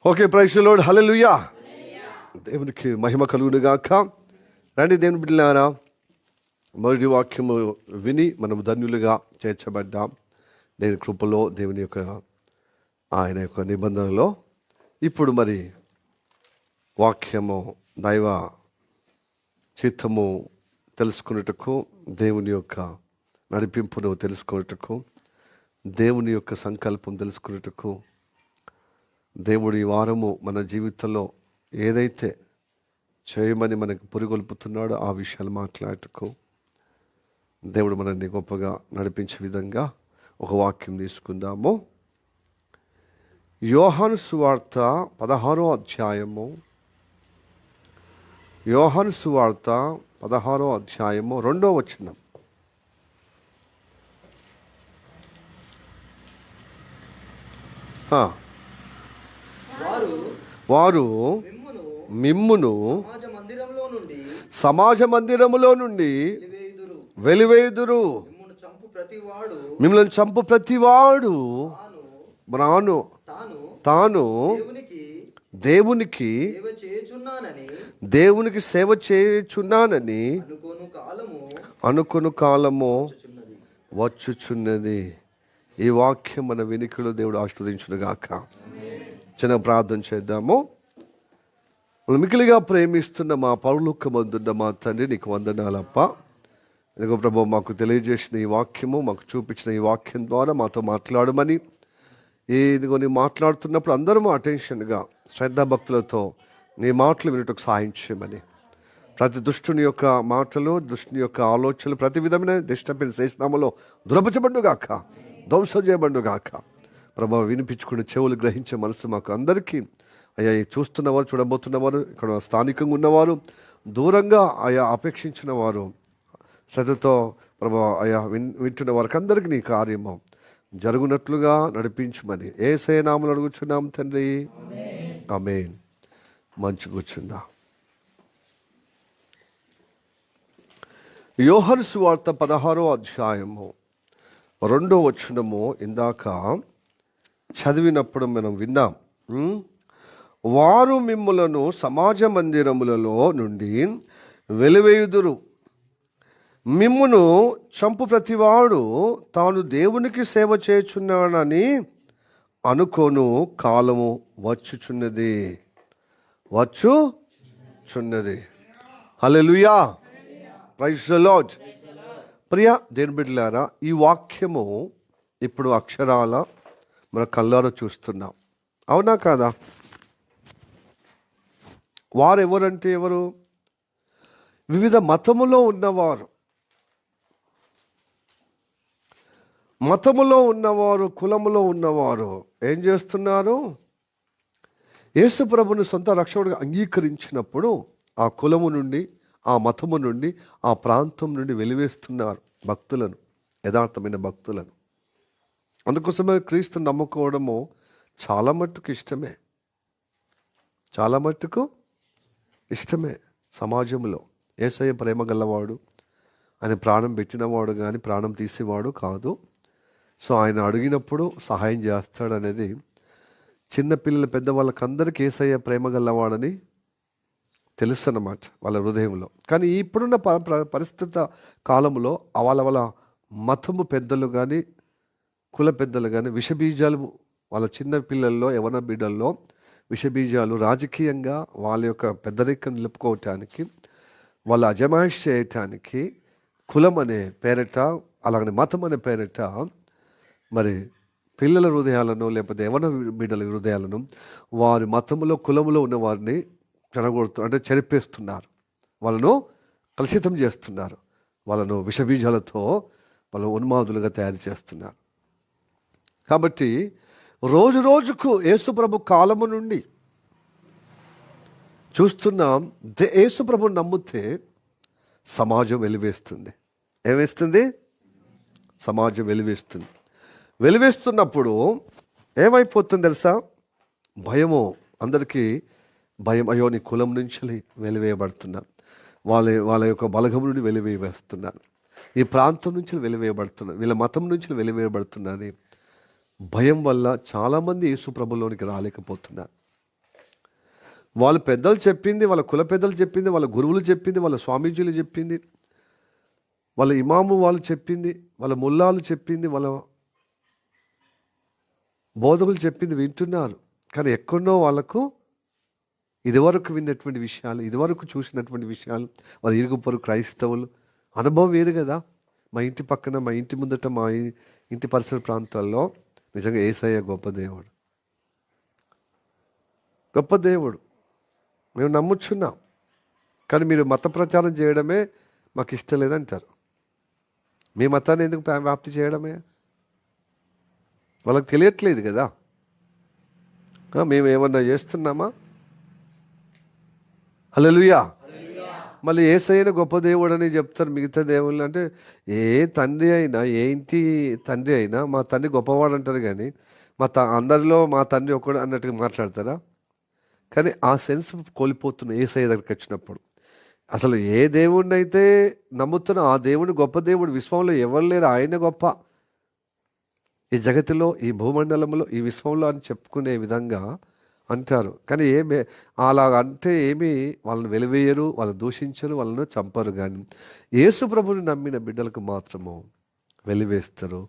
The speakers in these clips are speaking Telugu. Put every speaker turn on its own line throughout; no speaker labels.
ఓకే, ప్రైజ్ ది లార్డ్, హల్లెలూయా. దేవునికి మహిమ కలుగును గాక. రండి దేవుని బిడ్డలారా, మొదటి వాక్యము విని మనం ధన్యులుగా చేర్చబడ్డాం దేవుని కృపలో, దేవుని యొక్క ఆయన యొక్క నిబంధనలో. ఇప్పుడు మరి వాక్యము దైవ చిత్తము తెలుసుకున్నట్టుకు, దేవుని యొక్క నడిపింపును తెలుసుకున్నట్టుకు, దేవుని యొక్క సంకల్పం తెలుసుకున్నట్టుకు, దేవుడు ఈ వారము మన జీవితంలో ఏదైతే చేయమని మనకు పురిగొల్పుతున్నాడో ఆ విషయాలు మాట్లాడటకు దేవుడు మనల్ని గొప్పగా నడిపించే విధంగా ఒక వాక్యం తీసుకుందాము. యోహాను సువార్త 16వ అధ్యాయము, యోహాను సువార్త 16వ అధ్యాయము 2వ వచనం. వారు మిమ్మును సమాజ మందిరములో నుండి వెలివేయుదురు, మిమ్మల్ని చంపు ప్రతివాడు తాను దేవునికి సేవ చేయుచున్నానని అనుకొను కాలము వచ్చుచున్నది. ఈ వాక్యం మన వెనుకలో దేవుడు ఆశీర్వదించునుగాక. చిన్న ప్రార్థన చేద్దాము. మికిలిగా ప్రేమిస్తున్న మా పరలోకమందున్న మా తండ్రి, నీకు వందనాలప్ప. ఇదిగో ప్రభు, మాకు తెలియజేసిన ఈ వాక్యము, మాకు చూపించిన ఈ వాక్యం ద్వారా మాతో మాట్లాడమని, ఇదిగో నీ మాట్లాడుతున్నప్పుడు అందరూ అటెన్షన్గా శ్రద్ధాభక్తులతో నీ మాటలు వినటకు సహాయం చేయమని, ప్రతి దుష్టుని యొక్క మాటలు, దుష్టుని యొక్క ఆలోచనలు ప్రతి విధమైన దిష్టమైన శేషనామలో దురపరచబడుగాక, ధ్వంసం చేయబడుగాక. ప్రభావ వినిపించుకునే చెవులు గ్రహించే మనసు మాకు అందరికీ అయ్యా, చూస్తున్నవారు, చూడబోతున్నవారు, ఇక్కడ స్థానికంగా ఉన్నవారు, దూరంగా అయా అపేక్షించిన వారు, శ్రద్ధతో ప్రభావ అయా వింటున్న వారికి అందరికీ నీ కార్యము జరుగునట్లుగా నడిపించమని యేసయ్య నామములో అడుగుచున్నాం తండ్రి, ఆమేన్. మంచి కూర్చుందా. యోహాను సువార్త 16వ అధ్యాయము 2వ వచనము ఇందాక చదివినప్పుడు మనం విన్నాం. వారు మిమ్ములను సమాజ మందిరములలో నుండి వెలివేయుదురు, మిమ్మును చంపు ప్రతివాడు తాను దేవునికి సేవ చేయుచున్నానని అనుకోను కాలము వచ్చుచున్నది. హల్లెలూయా, ప్రైజ్ ది లార్డ్. ప్రియ దేవుని బిడ్డలారా, ఈ వాక్యము ఇప్పుడు అక్షరాల మన కళ్ళారా చూస్తున్నాం, అవునా కాదా? వారు ఎవరంటే ఎవరు? వివిధ మతములో ఉన్నవారు, కులములో ఉన్నవారు ఏం చేస్తున్నారు? యేసు ప్రభుని సొంత రక్షకుడిగా అంగీకరించినప్పుడు ఆ కులము నుండి, ఆ మతము నుండి, ఆ ప్రాంతం నుండి వెలివేస్తున్నారు భక్తులను, యథార్థమైన భక్తులను. అందుకోసమే క్రీస్తుని నమ్ముకోవడము చాలా మట్టుకు ఇష్టమే. సమాజంలో యేసయ్య ప్రేమ గలవాడు, ఆయన ప్రాణం పెట్టినవాడు కానీ ప్రాణం తీసేవాడు కాదు. సో ఆయన అడిగినప్పుడు సహాయం చేస్తాడు అనేది చిన్నపిల్లల, పెద్దవాళ్ళకందరికీ యేసయ్య ప్రేమ గలవాడని తెలుసు అన్నమాట వాళ్ళ హృదయంలో. కానీ ఇప్పుడున్న పరిస్థితి కాలంలో వాళ్ళ మతము పెద్దలు కానీ, కుల పెద్దలు కానీ విషబీజాలు వాళ్ళ చిన్న పిల్లల్లో, యవన బిడ్డల్లో విషబీజాలు రాజకీయంగా వాళ్ళ యొక్క పెద్దరికం నిలుపుకోవటానికి, వాళ్ళ అజమాయిష్ చేయటానికి కులం అనే పేరిట, అలాగనే మతం అనే పేరిట మరి పిల్లల హృదయాలను, లేకపోతే యవన బిడ్డల హృదయాలను వారి మతంలో, కులములో ఉన్న వారిని చెరిపేస్తున్నారు, వాళ్ళను కలుషితం చేస్తున్నారు, వాళ్ళను విషబీజాలతో వాళ్ళు ఉన్మాదులుగా తయారు చేస్తున్నారు. కాబట్టి రోజు రోజుకు యేసుప్రభు కాలము నుండి చూస్తున్నాం, యేసుప్రభుని నమ్మితే సమాజం వెలివేస్తుంది. ఏమేస్తుంది? సమాజం వెలివేస్తున్నప్పుడు ఏమైపోతుంది తెలుసా? భయము, అందరికీ భయం. అయ్యో, నీ కులం నుంచి వెలివేయబడుతున్నారు, వాళ్ళ యొక్క బలగం నుండి వెలివేయబడుతున్నారు, ఈ ప్రాంతం నుంచి వెలివేయబడుతున్నారు, వీళ్ళ మతం నుంచి వెలివేయబడుతున్నారు. భయం వల్ల చాలామంది యేసు ప్రభులోనికి రాలేకపోతున్నారు. వాళ్ళ పెద్దలు చెప్పింది, వాళ్ళ కుల పెద్దలు చెప్పింది, వాళ్ళ గురువులు చెప్పింది, వాళ్ళ స్వామీజీలు చెప్పింది, వాళ్ళ ఇమాము వాళ్ళు చెప్పింది, వాళ్ళ ముల్లాలు చెప్పింది, వాళ్ళ బోధకులు చెప్పింది వింటున్నారు. కానీ ఎక్కడో వాళ్ళకు ఇదివరకు విన్నటువంటి విషయాలు, ఇదివరకు చూసినటువంటి విషయాలు, వాళ్ళ ఇరుగు పొరుగు క్రైస్తవులు అనుభవం వేరు కదా. మా ఇంటి పక్కన, మా ఇంటి ముందట, మా ఇంటి పరిసర ప్రాంతాల్లో నిజంగా యేసయ్య గొప్ప దేవుడు, గొప్ప దేవుడు, మేము నమ్ముచున్నాం. కానీ మీరు మత ప్రచారం చేయడమే మాకు ఇష్టం లేదంటారు. మీ మతాన్ని ఎందుకు వ్యాప్తి చేయడమే? వాళ్ళకి తెలియట్లేదు కదా. మేము ఏమన్నా చేస్తున్నామా? హల్లెలూయా. మళ్ళీ యేసయ్యను గొప్ప దేవుడు అని చెప్తారు మిగతా దేవుళ్ళు. అంటే ఏ తండ్రి అయినా, ఏ ఇంటి తండ్రి అయినా మా తండ్రి గొప్పవాడు అంటారు, కానీ అందరిలో మా తండ్రి ఒకడు అన్నట్టుగా మాట్లాడతారా? కానీ ఆ సెన్స్ కోల్పోతున్న యేసయ్య దగ్గరికి వచ్చినప్పుడు. అసలు ఏ దేవుడిని అయితే నమ్ముతున్నా ఆ దేవుడు గొప్ప దేవుడు, విశ్వంలో ఎవరు లేరు, ఆయన గొప్ప, ఈ జగతిలో, ఈ భూమండలంలో, ఈ విశ్వంలో అని చెప్పుకునే విధంగా అంటారు. కానీ అలాగ అంటే ఏమీ వాళ్ళని వెలివేయరు, వాళ్ళు దూషించరు, వాళ్ళను చంపరు. కానీ యేసు ప్రభుని నమ్మిన బిడ్డలకు మాత్రము వెలివేస్తారు,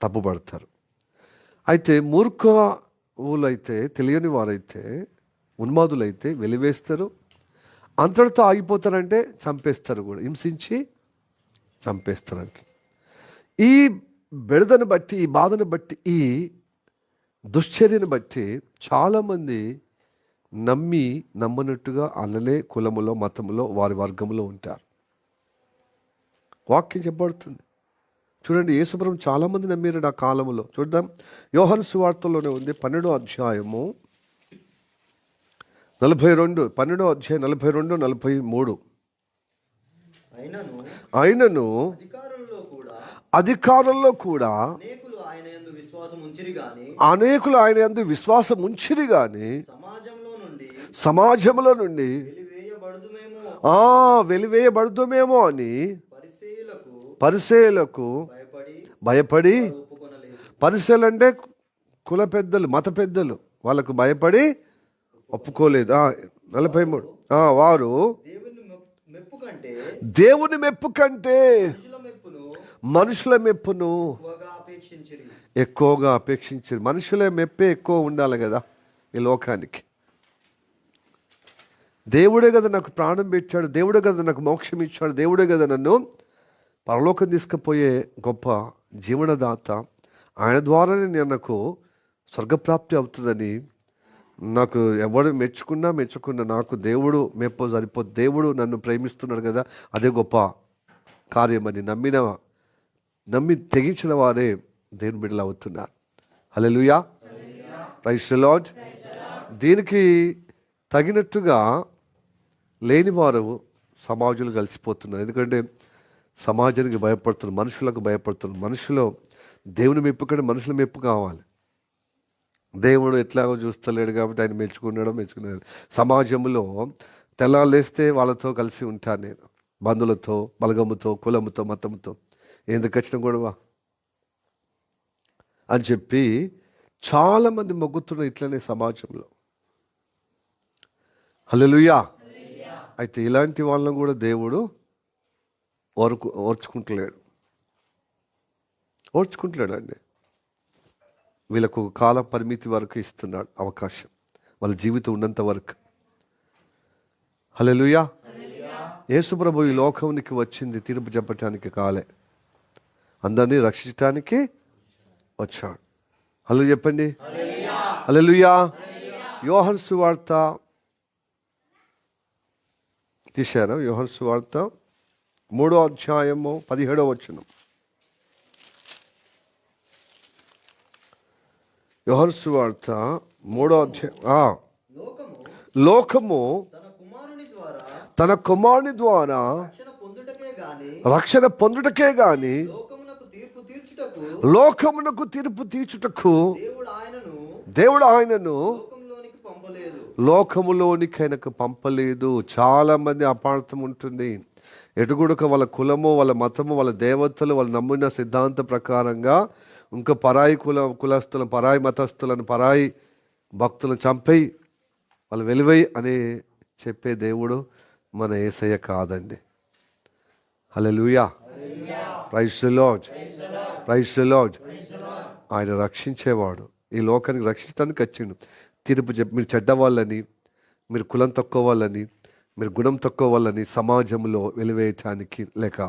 తప్పుపడతారు. అయితే మూర్ఖులైతే, తెలియని వారైతే, ఉన్మాదులైతే వెలివేస్తారు, అంతటితో ఆగిపోతారంటే చంపేస్తారు కూడా, హింసించి చంపేస్తారంట. ఈ బెడదను బట్టి, ఈ బాధను బట్టి, ఈ దుశ్చర్యను బట్టి చాలామంది నమ్మనట్టుగా అల్లనే కులములో, మతములో, వారి వర్గంలో ఉంటారు. వాక్యం చెప్పబడుతుంది. చూడండి, యేసుప్రభువు చాలామంది నమ్మారు ఆ కాలంలో. చూద్దాం, యోహాను సువార్తలోనే ఉంది, 12వ అధ్యాయము 42, 12వ అధ్యాయం 42, 43. అయినను అధికారుల్లో కూడా అనేకులు ఆయన యందు విశ్వాసం ఉంచిరి గాని సమాజంలో నుండి వెలివేయబడుదుమేమో అని పరిసయ్యులకు భయపడి, పరిసయ్యులు అంటే కుల పెద్దలు, మత పెద్దలు, వాళ్ళకు భయపడి ఒప్పుకోలేదు. 43, వారు దేవుని మెప్పు కంటే మనుషుల మెప్పును ఎక్కువగా అపేక్షించారు. మనుషుల మెప్పే ఎక్కువ ఉండాలి కదా ఈ లోకానికి. దేవుడే కదా నాకు ప్రాణం పెట్టాడు, దేవుడే కదా నాకు మోక్షం ఇచ్చాడు, దేవుడే కదా నన్ను పరలోకం తీసుకుపోయే గొప్ప జీవనదాత, ఆయన ద్వారానే నాకు స్వర్గప్రాప్తి అవుతుందని, నాకు ఎవరు మెచ్చుకున్నా నాకు దేవుడు మెప్పో సరిపోదు, దేవుడు నన్ను ప్రేమిస్తున్నాడు కదా, అదే గొప్ప కార్యమని నమ్మి తెగించిన వారే దేవుని బిడ్డలు అవుతున్నారు. హల్లెలూయా, ప్రైజ్ ది లార్డ్. దీనికి తగినట్టుగా లేని వారు సమాజంలో కలిసిపోతున్నారు. ఎందుకంటే సమాజానికి భయపడుతున్నారు, మనుషులకు భయపడుతున్నారు. మనుషులు దేవుని మెప్పు కంటే మనుషుల మెప్పు కావాలి. దేవుడు ఎట్లాగో చూస్తలేడు కాబట్టి ఆయన మెచ్చుకున్నాడు. సమాజంలో తెల్లాలేస్తే వాళ్ళతో కలిసి ఉంటాను నేను, బంధువులతో, బలగముతో, కులముతో, మతంతో, ఎందుకు వచ్చిన గొడవ అని చెప్పి చాలామంది మొగ్గుతున్నారు ఇట్లనే సమాజంలో. హల్లెలూయా. అయితే ఇలాంటి వాళ్ళని కూడా దేవుడు ఓర్చుకుంటలేడు అండి. వీళ్ళకు కాల పరిమితి వరకు ఇస్తున్నాడు అవకాశం, వాళ్ళ జీవితం ఉన్నంత వరకు. హల్లెలూయా. యేసు ప్రభు ఈ లోకానికి వచ్చింది తీర్పు చెప్పటానికి కాలే, అందరినీ రక్షించటానికి వచ్చాడు. హల్లెలూయా చెప్పండి. హల్లెలూయా. యోహాను సువార్త తీశారా? యోహాను సువార్త 3వ అధ్యాయము 17వ వచనం. యోహాను సువార్త 3వ అధ్యాయం. లోకము తన కుమారుని ద్వారా రక్షణ పొందుటకే గాని లోకమునకు తీర్పు తీర్చుటకు దేవుడు ఆయనను లోకములోనికి ఆయనకు పంపలేదు. చాలా మంది అపార్థం ఉంటుంది. ఎటుగుడుక వాళ్ళ కులము, వాళ్ళ మతము, వాళ్ళ దేవతలు, వాళ్ళు నమ్మిన సిద్ధాంత ప్రకారంగా ఇంకా పరాయి కులస్తులను, పరాయి మతస్థులను, పరాయి భక్తులను చంపి వాళ్ళు వెలువై అని చెప్పే దేవుడు మన యేసయ్య కాదండి. Hallelujah, praise the Lord, praise the Lord. ఆయన రక్షించేవాడు, ఈ లోకానికి రక్షించడానికి వచ్చిండు. తీర్పు చెప్పి మీరు చెడ్డవాళ్ళని, మీరు కులం తక్కువ వాళ్ళని, మీరు గుణం తక్కువ వాళ్ళని సమాజంలో వెలివేయటానికి లేక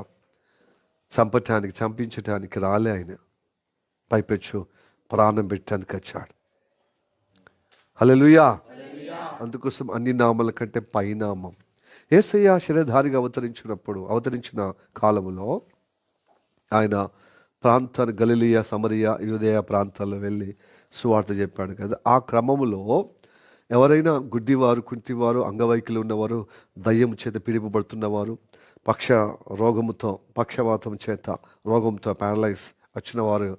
చంపటానికి చంపించటానికి రాలే ఆయన. పైపెచ్చు ప్రాణం పెట్టడానికి వచ్చాడు. హల్లెలూయా. అందుకోసం అన్ని నామాల కంటే పైనామం. యేసయ్య శరీరధారిగా అవతరించిన కాలంలో ఆయన ప్రాంతాన్ని గలిలియ, సమరయ, యూదయ ప్రాంతాల్లో వెళ్ళి సువార్త చెప్పాడు కదా. ఆ క్రమంలో ఎవరైనా గుడ్డివారు, కుంటివారు, అంగవైకల్యం ఉన్నవారు, దయ్యం చేత పీడిపబడుతున్నవారు, పక్షవాతం చేత రోగంతో ప్యారలైజ్ వచ్చిన వారు,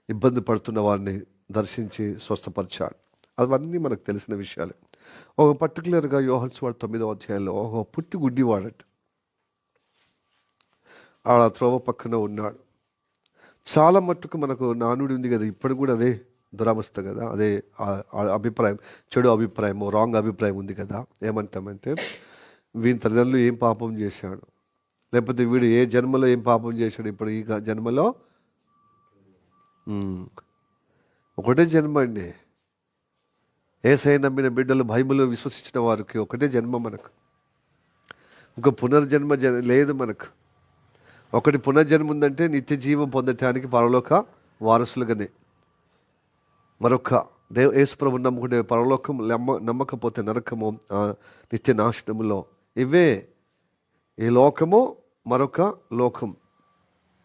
ఇబ్బంది పడుతున్న వారిని దర్శించి స్వస్థపరిచాడు. అవన్నీ మనకు తెలిసిన విషయాలే. ఒక పర్టికులర్గా యోహాను సువార్త 9వ అధ్యాయంలో ఒక పుట్టి గుడ్డివాడట ఆ త్రోవ పక్కన ఉన్నాడు. చాలా మట్టుకు మనకు నానుడి ఉంది కదా, ఇప్పుడు కూడా అదే దురావస్థ కదా, అదే అభిప్రాయం, చెడు అభిప్రాయం, రాంగ్ అభిప్రాయం ఉంది కదా. ఏమంటామంటే వీని తల్లిదండ్రులు ఏం పాపం చేశాడు, లేకపోతే వీడు ఏ జన్మలో ఏం పాపం చేశాడు, ఇప్పుడు ఈ జన్మలో ఒకటే జన్మ అండి. యేసయ్య నమ్మిన బిడ్డలు, బైబిల్ విశ్వసించిన వారికి ఒకటే జన్మ. మనకు ఇంకో పునర్జన్మ లేదు. మనకు ఒకటి పునర్జన్మ ఉందంటే నిత్య జీవం పొందటానికి పరలోక వారసులుగానే. మరొక యేసుప్రభు నమ్ముకుంటే పరలోకం, నమ్మకపోతే నరకము, నిత్య నాశనములో. ఇవే ఈ లోకము, మరొక లోకం.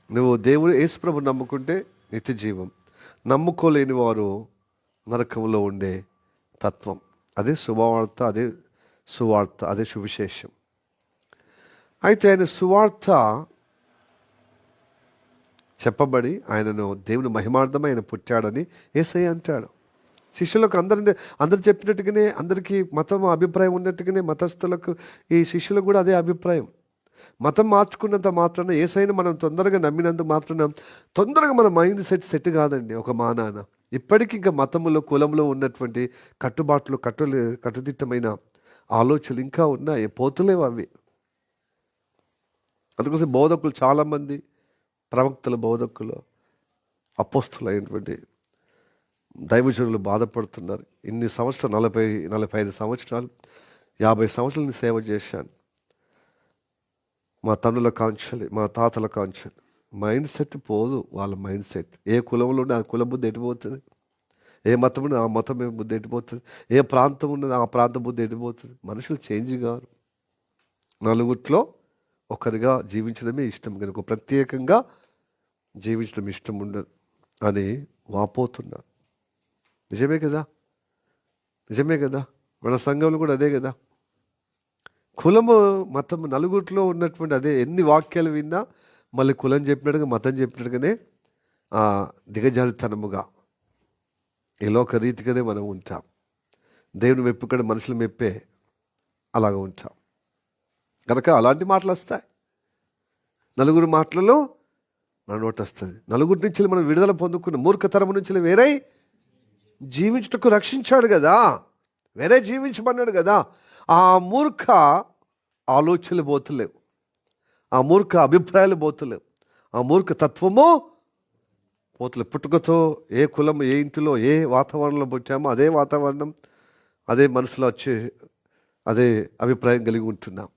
నువ్వు దేవుడు యేసుప్రభు నమ్ముకుంటే నిత్య జీవం, నమ్ముకోలేని వారు నరకంలో ఉండే తత్వం. అదే శుభవార్త, అదే సువార్త, అదే సువిశేషం. అయితే ఆయన సువార్త చెప్పబడి ఆయనను దేవుని మహిమార్థమై ఆయన పుట్టాడని యేసయ్య అంటాడు. శిష్యులకు అందరు చెప్పినట్టుగానే, అందరికీ మతం అభిప్రాయం ఉన్నట్టుగానే మతస్థులకు, ఈ శిష్యులకు కూడా అదే అభిప్రాయం. మతం మార్చుకున్నంత మాత్రాన, యేసయ్యను మనం తొందరగా నమ్మినంత మాత్రాన తొందరగా మన మైండ్ సెట్ కాదండి. ఒక మానాన ఇప్పటికీ ఇంకా మతములో, కులంలో ఉన్నటువంటి కట్టుబాట్లు, కట్టుదిట్టమైన ఆలోచనలు ఇంకా ఉన్నాయి, పోతులేవు అవి. అందుకోసం బోధకులు చాలామంది, ప్రవక్తల బోధకులు, అపోస్తులు అయినటువంటి దైవజనులు బాధపడుతున్నారు. ఇన్ని సంవత్సరాలు, 40-45 సంవత్సరాలు, 50 సంవత్సరాలు సేవ చేశాను. మా తండ్రుల కాంక్షలు, మా తాతల కాంక్షలు. మైండ్ సెట్ పోదు. వాళ్ళ మైండ్ సెట్ ఏ కులంలో ఉంటే ఆ కుల బుద్ధి ఎటుపోతుంది, ఏ మతం ఉన్నది ఆ మతం బుద్ధి ఎటుపోతుంది, ఏ ప్రాంతం ఉన్నది ఆ ప్రాంత బుద్ధి ఎటుపోతుంది. మనుషులు చేంజ్ కారు. నలుగురిలో ఒకరిగా జీవించడమే ఇష్టం, కనుక ప్రత్యేకంగా జీవించడం ఇష్టం ఉండదు అని వాపోతున్నారు. నిజమే కదా, నిజమే కదా. మన సంఘంలో కూడా అదే కదా. కులము, మతం, నలుగురిలో ఉన్నటువంటి అదే. ఎన్ని వాక్యాలు విన్నా మళ్ళీ కులం చెప్పినట్టుగా, మతం చెప్పినట్టుగానే దిగజారితనముగా ఈ లోక రీతిగానే మనం ఉంటాం. దేవుని మెప్పుకొని మనుషులు మెప్పే అలాగ ఉంటాం కనుక అలాంటి మాటలు వస్తాయి. నలుగురు మాటలలో మన నోటి వస్తుంది. నలుగురి నుంచి మనం విడుదల పొందుకున్న మూర్ఖతరము నుంచి వేరే జీవించుటకు రక్షించాడు కదా, వేరే జీవించమన్నాడు కదా. ఆ మూర్ఖ ఆలోచనలు పోతలేవు, ఆ మూర్ఖ అభిప్రాయాలు పోతలేవు, ఆ మూర్ఖ తత్వము పోతలేవు. పుట్టుకతో ఏ కులం, ఏ ఇంటిలో, ఏ వాతావరణంలో పుట్టామో అదే వాతావరణం, అదే మనసులో వచ్చి అదే అభిప్రాయం కలిగి ఉంటున్నాం.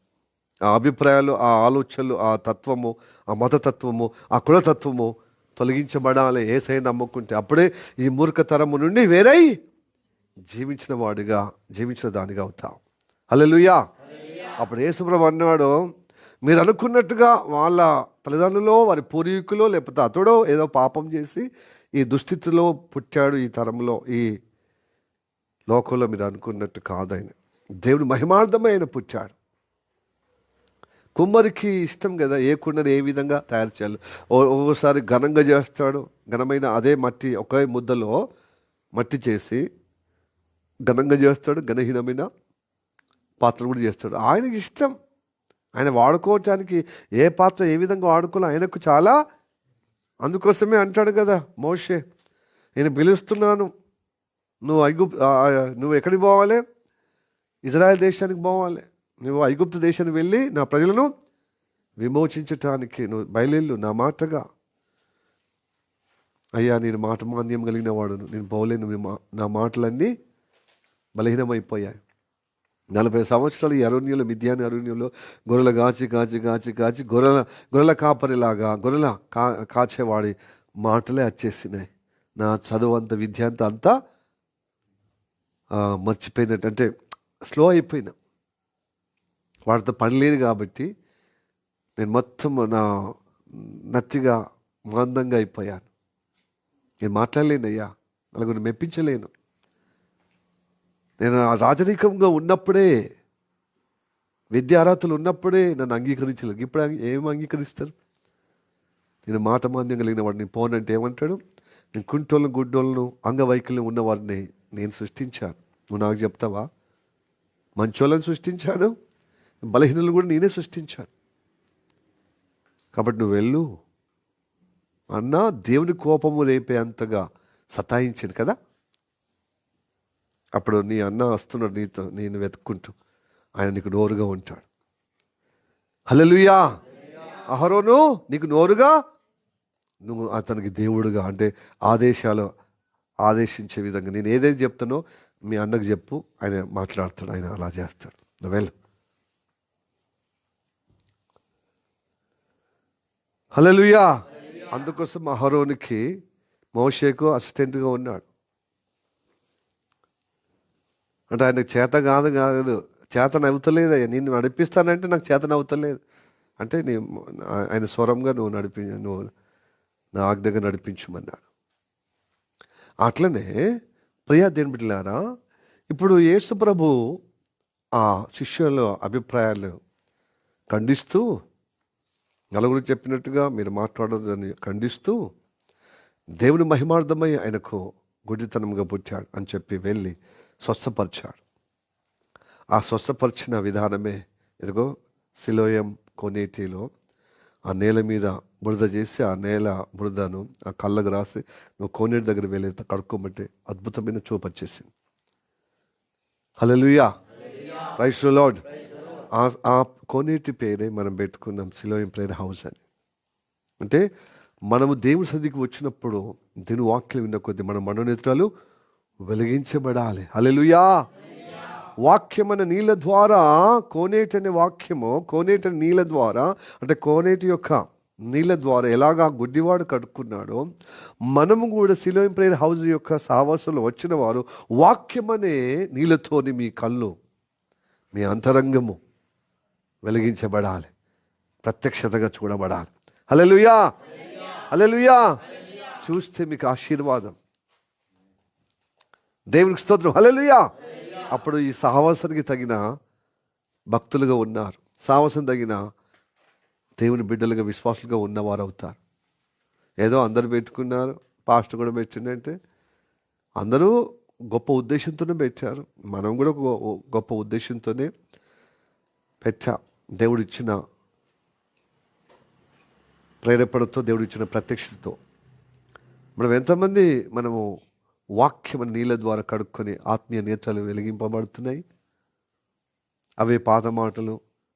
ఆ అభిప్రాయాలు, ఆ ఆలోచనలు, ఆ తత్వము, ఆ మతతత్వము, ఆ కులతత్వము తొలగించబడాలి యేసయ్యను నమ్ముకుంటే. అప్పుడే ఈ మూర్ఖతరము నుండి వేరై జీవించిన దానిగా అవుతాం. హల్లెలూయా. అప్పుడు యేసుప్రభు అన్నాడు, మీరు అనుకున్నట్టుగా వాళ్ళ తల్లిదండ్రులో, వారి పూర్వీకులో, లేకపోతే అతడో ఏదో పాపం చేసి ఈ దుస్థితిలో పుట్టాడు ఈ తరంలో, ఈ లోకంలో మీరు అనుకున్నట్టు కాదు. ఆయన దేవుని మహిమార్థమే ఆయన పుట్టాడు. కుమ్మరికి ఇష్టం కదా ఏ కుండని ఏ విధంగా తయారు చేయాలి. ఒక్కోసారి ఘనంగా చేస్తాడు, ఘనమైన అదే మట్టి ఒకే ముద్దలో మట్టి చేసి ఘనంగా చేస్తాడు, ఘనహీనమైన పాత్రలు కూడా చేస్తాడు. ఆయనకి ఇష్టం. ఆయన వాడుకోవటానికి ఏ పాత్ర ఏ విధంగా వాడుకోవాలో ఆయనకు చాలా. అందుకోసమే అంటాడు కదా మోషే, నేను పిలుస్తున్నాను, నువ్వు ఎక్కడికి పోవాలి, ఇజ్రాయెల్ దేశానికి పోవాలి, నువ్వు ఐగుప్తు దేశానికి వెళ్ళి నా ప్రజలను విమోచించటానికి నువ్వు బయలుదేరు నా మాటగా. అయ్యా నేను మాట మాంద్యం కలిగిన వాడును, నేను పోలేను, నా మాటలన్నీ బలహీనమైపోయాయి. 40 సంవత్సరాలు ఈ అరణ్యంలో, మిద్యాని అరణ్యంలో గొర్రెల కాచి గొర్రెల కాపరిలాగా కాచేవాడి మాటలే వచ్చేసినాయి. నా చదువు అంత, విద్య అంతా మర్చిపోయినట్టు, అంటే స్లో అయిపోయినా. వాటితో పని లేదు కాబట్టి నేను మొత్తం నా నత్తిగా మందంగా అయిపోయాను. నేను మాట్లాడలేను అయ్యా, నలుగురిని మెప్పించలేను. నేను రాజరికంగా ఉన్నప్పుడే, విద్యార్హతలు ఉన్నప్పుడే నన్ను అంగీకరించలేదు. ఇప్పుడు ఏం అంగీకరిస్తారు? నేను మాట మాంద్యం కలిగిన వాడిని పోనంటే ఏమంటాడు? నేను కుంటోళ్ళను, గుడ్డోళ్ళను, అంగవైకల్యం ఉన్నవాడిని నేను సృష్టించాను. నువ్వు నాకు చెప్తావా? మంచోళ్ళని సృష్టించాను, బలహీనలు కూడా నేనే సృష్టించాను. కాబట్టి నువ్వు వెళ్ళు అన్నా దేవుని కోపము రేపే అంతగా సతాయించాను కదా. అప్పుడు నీ అన్న వస్తున్నాడు నీతో, నేను వెతుక్కుంటూ, ఆయన నీకు నోరుగా ఉంటాడు. హల్లెలూయా. అహరోను నీకు నోరుగా, నువ్వు అతనికి దేవుడుగా, అంటే ఆదేశించే విధంగా నేను ఏదైతే చెప్తానో మీ అన్నకు చెప్పు, ఆయన మాట్లాడతాడు, ఆయన అలా చేస్తాడు. నువ్వు వెళ్ళు. హల్లెలూయా. అందుకోసం అహరోనుకి మోషేకు అసిస్టెంట్గా ఉన్నాడు. అంటే ఆయనకు చేత కాదు, చేతన అవుతలేదు. అయ్యా నేను నడిపిస్తానంటే నాకు చేతన అవుతలేదు అంటే ఆయన స్వరంగా నువ్వు నా ఆజ్ఞగా నడిపించమన్నాడు. అట్లనే ప్రియా దేవుని బిడ్డలారా, ఇప్పుడు యేసు ప్రభు ఆ శిష్యుల అభిప్రాయాలు ఖండిస్తూ, నలుగురు చెప్పినట్టుగా మీరు మాట్లాడదని ఖండిస్తూ, దేవుని మహిమార్థమై ఆయనకు గుడ్డితనంగా పుట్టాడు అని చెప్పి వెళ్ళి స్వస్థపరిచాడు. ఆ స్వస్థపరిచిన విధానమే ఇదిగో సిలోయం కోనేటిలో ఆ నేల మీద బురద చేసి, ఆ నేల బురదను ఆ కళ్ళకు రాసి నువ్వు కోనేటి దగ్గర వెళ్ళి కడుక్కోబట్టి అద్భుతమైన చూపు వచ్చేసింది. హల్లెలూయా. Praise the Lord. ఆ కోనేటి పేరే మనం పెట్టుకున్నాం సిలోయం ప్రేయర్ హౌస్ అని. అంటే మనము దేవుని సన్నిధికి వచ్చినప్పుడు దేవుని వాక్యం విన్న కొద్దీ మన మనోనేత్రాలు వెలిగించబడాలి. హల్లెలూయా. వాక్యం అనే నీళ్ళ ద్వారా, కోనేటి అనే వాక్యము, కోనేటి అనే నీళ్ళ ద్వారా, అంటే కోనేటి యొక్క నీళ్ళ ద్వారా ఎలాగా గుడ్డివాడు కడుక్కున్నాడో, మనము కూడా సిలోయం ప్రేయర్ హౌస్ యొక్క సావాసంలో వచ్చిన వారు వాక్యం అనే నీళ్ళతోని మీ కళ్ళు, మీ అంతరంగము వెలిగించబడాలి, ప్రత్యక్షతగా చూడబడాలి. హల్లెలూయా. హల్లెలూయా. చూస్తే మీకు ఆశీర్వాదం. దేవునికి స్తోత్రం. హల్లెలూయా. అప్పుడు ఈ సహవాసానికి తగిన భక్తులుగా ఉన్నారు, సహవాసం తగిన దేవుని బిడ్డలుగా, విశ్వాసులుగా ఉన్నవారు అవుతారు. ఏదో అందరు పెట్టుకున్నారు, పాస్టర్ కూడా పెట్టిందంటే అందరూ గొప్ప ఉద్దేశంతోనే పెట్టారు. మనం కూడా గొప్ప ఉద్దేశంతోనే పెట్టా. దేవుడిచ్చిన ప్రేరేపణతో, దేవుడిచ్చిన ప్రత్యక్షతతో మనం ఎంతమంది మనము వాక్యం నీళ్ళ ద్వారా కడుక్కొని ఆత్మీయ నేత్రాలు వెలిగింపబడుతున్నాయి. అవే పాత మాటలు,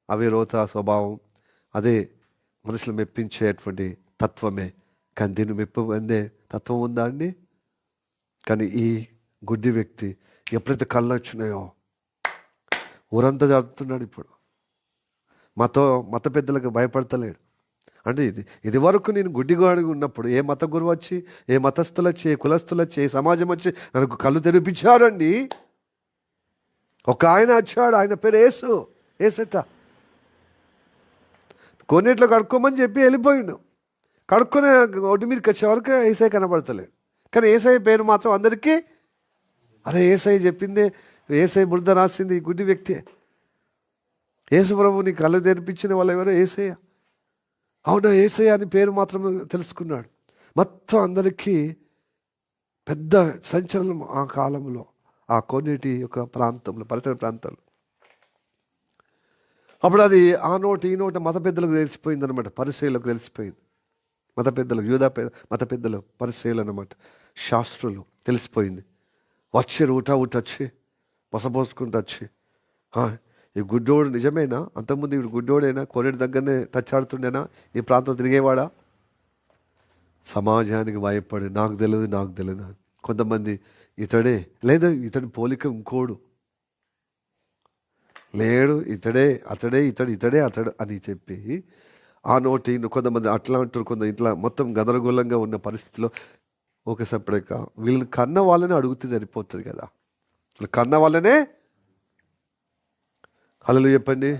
అవే రోత స్వభావం, అదే మనుషులు మెప్పించేటువంటి తత్వమే. కానీ దీన్ని మెప్పిందే తత్వం ఉందా అండి? కానీ ఈ గుడ్డి వ్యక్తి ఎప్పుడైతే కళ్ళు వచ్చినాయో ఊరంతా జరుపుతున్నాడు. ఇప్పుడు మత పెద్దలకు భయపడతలేడు. అంటే ఇది వరకు నేను గుడ్డిగాడిగా ఉన్నప్పుడు ఏ మత గురువు వచ్చి, ఏ మతస్థులు వచ్చి, ఏ కులస్తులు వచ్చి, ఏ సమాజం వచ్చి నాకు కళ్ళు తెరిపించారండి. ఒక ఆయన వచ్చాడు, ఆయన పేరు ఏసెత్త. కొన్నిట్లో కడుక్కోమని చెప్పి వెళ్ళిపోయిండు. కడుక్కొని ఒడ్డు మీదకి వచ్చే వరకు ఏసై కనబడతలేడు. కానీ ఏసై పేరు మాత్రం అందరికీ, అదే ఏసై చెప్పిందే, ఏసై బురద రాసింది ఈ గుడ్డి వ్యక్తి. యేసు ప్రభు నీ కళ్ళు తెరిపించిన వాళ్ళు ఎవరో ఏసయ్య. అవునా, ఏసయ్య అని పేరు మాత్రం తెలుసుకున్నాడు. మొత్తం అందరికీ పెద్ద సంచలనం ఆ కాలంలో, ఆ కోనేటి యొక్క ప్రాంతంలో, పరిసర ప్రాంతాల్లో. అప్పుడు అది ఆ నోటి ఈ నోట మత పెద్దలకు తెలిసిపోయింది అనమాట, పరిసయ్యులకు తెలిసిపోయింది. మత పెద్దలకు, యూదా మత పెద్దలు, పరిసయ్యులు అన్నమాట, శాస్త్రులు తెలిసిపోయింది. వచ్చి ఊట వచ్చి మొసపోసుకుంటూ వచ్చి "ఆ, ఈ గుడ్డోడు నిజమేనా? అంతకుముందు ఇప్పుడు గుడ్డోడైనా కొనేటి దగ్గరనే టచ్ ఆడుతుండేనా? ఈ ప్రాంతం తిరిగేవాడా?" సమాజానికి భయపడి నాకు తెలియదు. కొంతమంది ఇతడే, లేదా ఇతడి పోలిక ఇంకోడు లేడు, ఇతడే అతడు అని చెప్పి ఆ నోటి కొంతమంది అట్లా అంటారు. కొంత ఇట్లా మొత్తం గదరగోళంగా ఉన్న పరిస్థితిలో ఒక సపరేక వీళ్ళని కన్న వాళ్ళనే అడిగితే సరిపోతుంది కదా. వీళ్ళు కన్న వాళ్ళనే హల్లెలూయా చెప్పండి.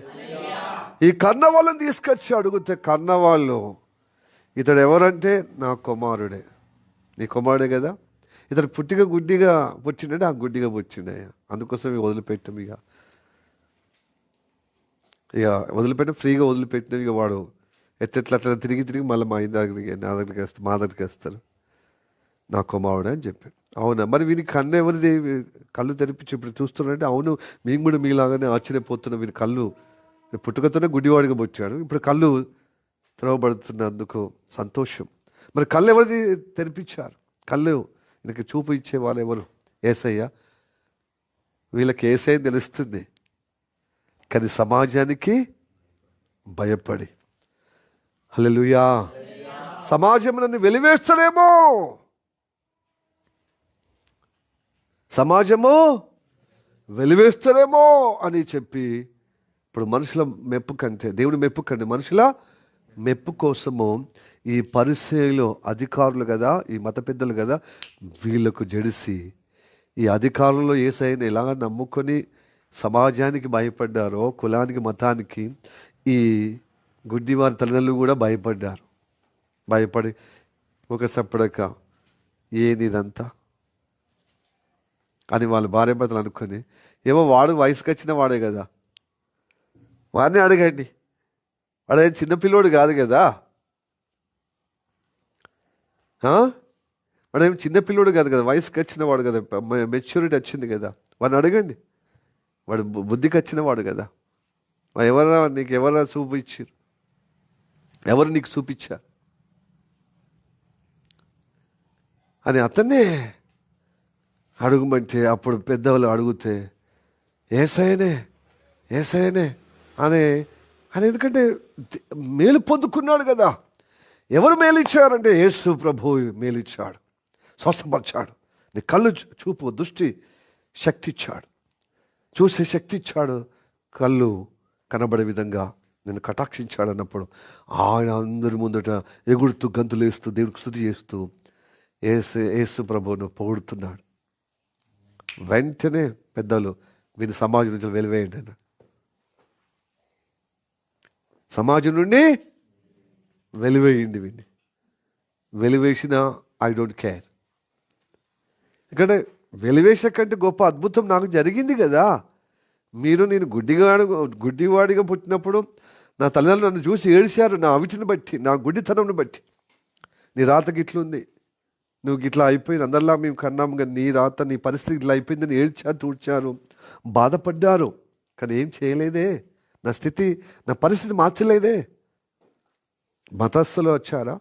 ఈ కన్న వాళ్ళని తీసుకొచ్చి అడిగితే కన్నవాళ్ళు, ఇతడు ఎవరంటే నా కుమారుడే, నీ కుమారుడే కదా, ఇతడు గుడ్డిగా పుట్టిండే, ఆ గుడ్డిగా పుట్టిండే, అందుకోసం ఇక వదిలిపెట్టాం. ఇక ఫ్రీగా వదిలిపెట్టిన ఇక వాడు ఎట్లా తిరిగి మళ్ళీ మా దగ్గరికి వస్తారు, నా కుమారుడే అని చెప్పాడు. అవునా, మరి వీనికి కన్ను ఎవరిది? కళ్ళు తెరిపించి ఇప్పుడు చూస్తున్నారంటే, అవును మేము కూడా మీలాగానే ఆశ్చర్యపోతున్నాం. వీని కళ్ళు పుట్టుకతోనే గుడ్డివాడిగా పుట్టాడు, ఇప్పుడు కళ్ళు తెరవబడుతున్నందుకు సంతోషం. మరి కళ్ళు ఎవరిది తెరిపించారు? కళ్ళు వీళ్ళకి చూపు ఇచ్చే వాళ్ళు ఎవరు? యేసయ్య. వీళ్ళకి యేసయ్య తెలుస్తుంది, కానీ సమాజానికి భయపడి, హల్లెలూయా, సమాజం నన్ను వెలివేస్తారేమో, సమాజము వెలివేస్తారేమో అని చెప్పి ఇప్పుడు మనుషుల మెప్పు కంటే దేవుడి మెప్పు కంటే మనుషుల మెప్పు కోసము ఈ పరిసయ్యులు అధికారులు కదా, ఈ మత పెద్దలు కదా, వీళ్ళకు జడిసి ఈ అధికారులలో యేసయ్యను ఎలా నమ్ముకొని సమాజానికి భయపడ్డారో, కులానికి మతానికి ఈ గుడ్డివారి తల్లిదండ్రులు కూడా భయపడి ఒక సప్పడక ఏది ఇదంతా అని వాళ్ళు భార్యాభర్తలు అనుకొని, ఏమో వాడు వయసుకు వచ్చిన వాడే కదా, వాడిని అడగండి, వాడేం చిన్నపిల్లోడు కాదు కదా, వాడేం చిన్నపిల్లోడు కాదు కదా, వయసుకు వచ్చిన వాడు కదా, మెచ్యూరిటీ వచ్చింది కదా, వాడిని అడగండి, వాడు బుద్ధికి వచ్చిన వాడు కదా. నీకు ఎవరా చూపించారు? ఎవరు నీకు చూపించారు అని అతన్నే అడుగుమంటే, అప్పుడు పెద్దవాళ్ళు అడిగితే ఏసయ్యనే అని ఎందుకంటే మేలు పొందుకున్నాడు కదా. ఎవరు మేలిచ్చారంటే యేసు ప్రభు మేలిచ్చాడు, స్వస్థపరిచాడు, నీ కళ్ళు చూపు దృష్టి శక్తి ఇచ్చాడు, చూసే శక్తి ఇచ్చాడు, కళ్ళు కనబడే విధంగా నేను కటాక్షించాడు అన్నప్పుడు ఆయన అందరి ముందట ఎగుడుతూ గంతులు వేస్తూ దేవుడికి స్తుతి చేస్తూ యేసు ప్రభువును పొగుడుతున్నాడు. వెంటనే పెద్దలు వీని సమాజం నుంచి వెలివేయండి అన్నాడు. సమాజం నుండి వెలివేయండి వీడిని. వెలివేసిన ఐ డోంట్ కేర్. ఎందుకంటే వెలివేసే కంటే గొప్ప అద్భుతం నాకు జరిగింది కదా. నేను గుడ్డివాడిగా పుట్టినప్పుడు నా తల్లిదండ్రులు నన్ను చూసి ఏడిశారు, నా అవిటిని బట్టి, నా గుడ్డితనంను బట్టి. నీ రాత గిట్లుంది, నువ్వు గిట్లా అయిపోయింది, అందరిలా మేము కన్నాము, కానీ నీ రాత, నీ పరిస్థితి ఇట్లా అయిపోయిందని ఏడ్చారు, తూడ్చారు, బాధపడ్డారు, కానీ ఏం చేయలేదే, నా స్థితి, నా పరిస్థితి మార్చలేదే. మతస్థులు వచ్చారా,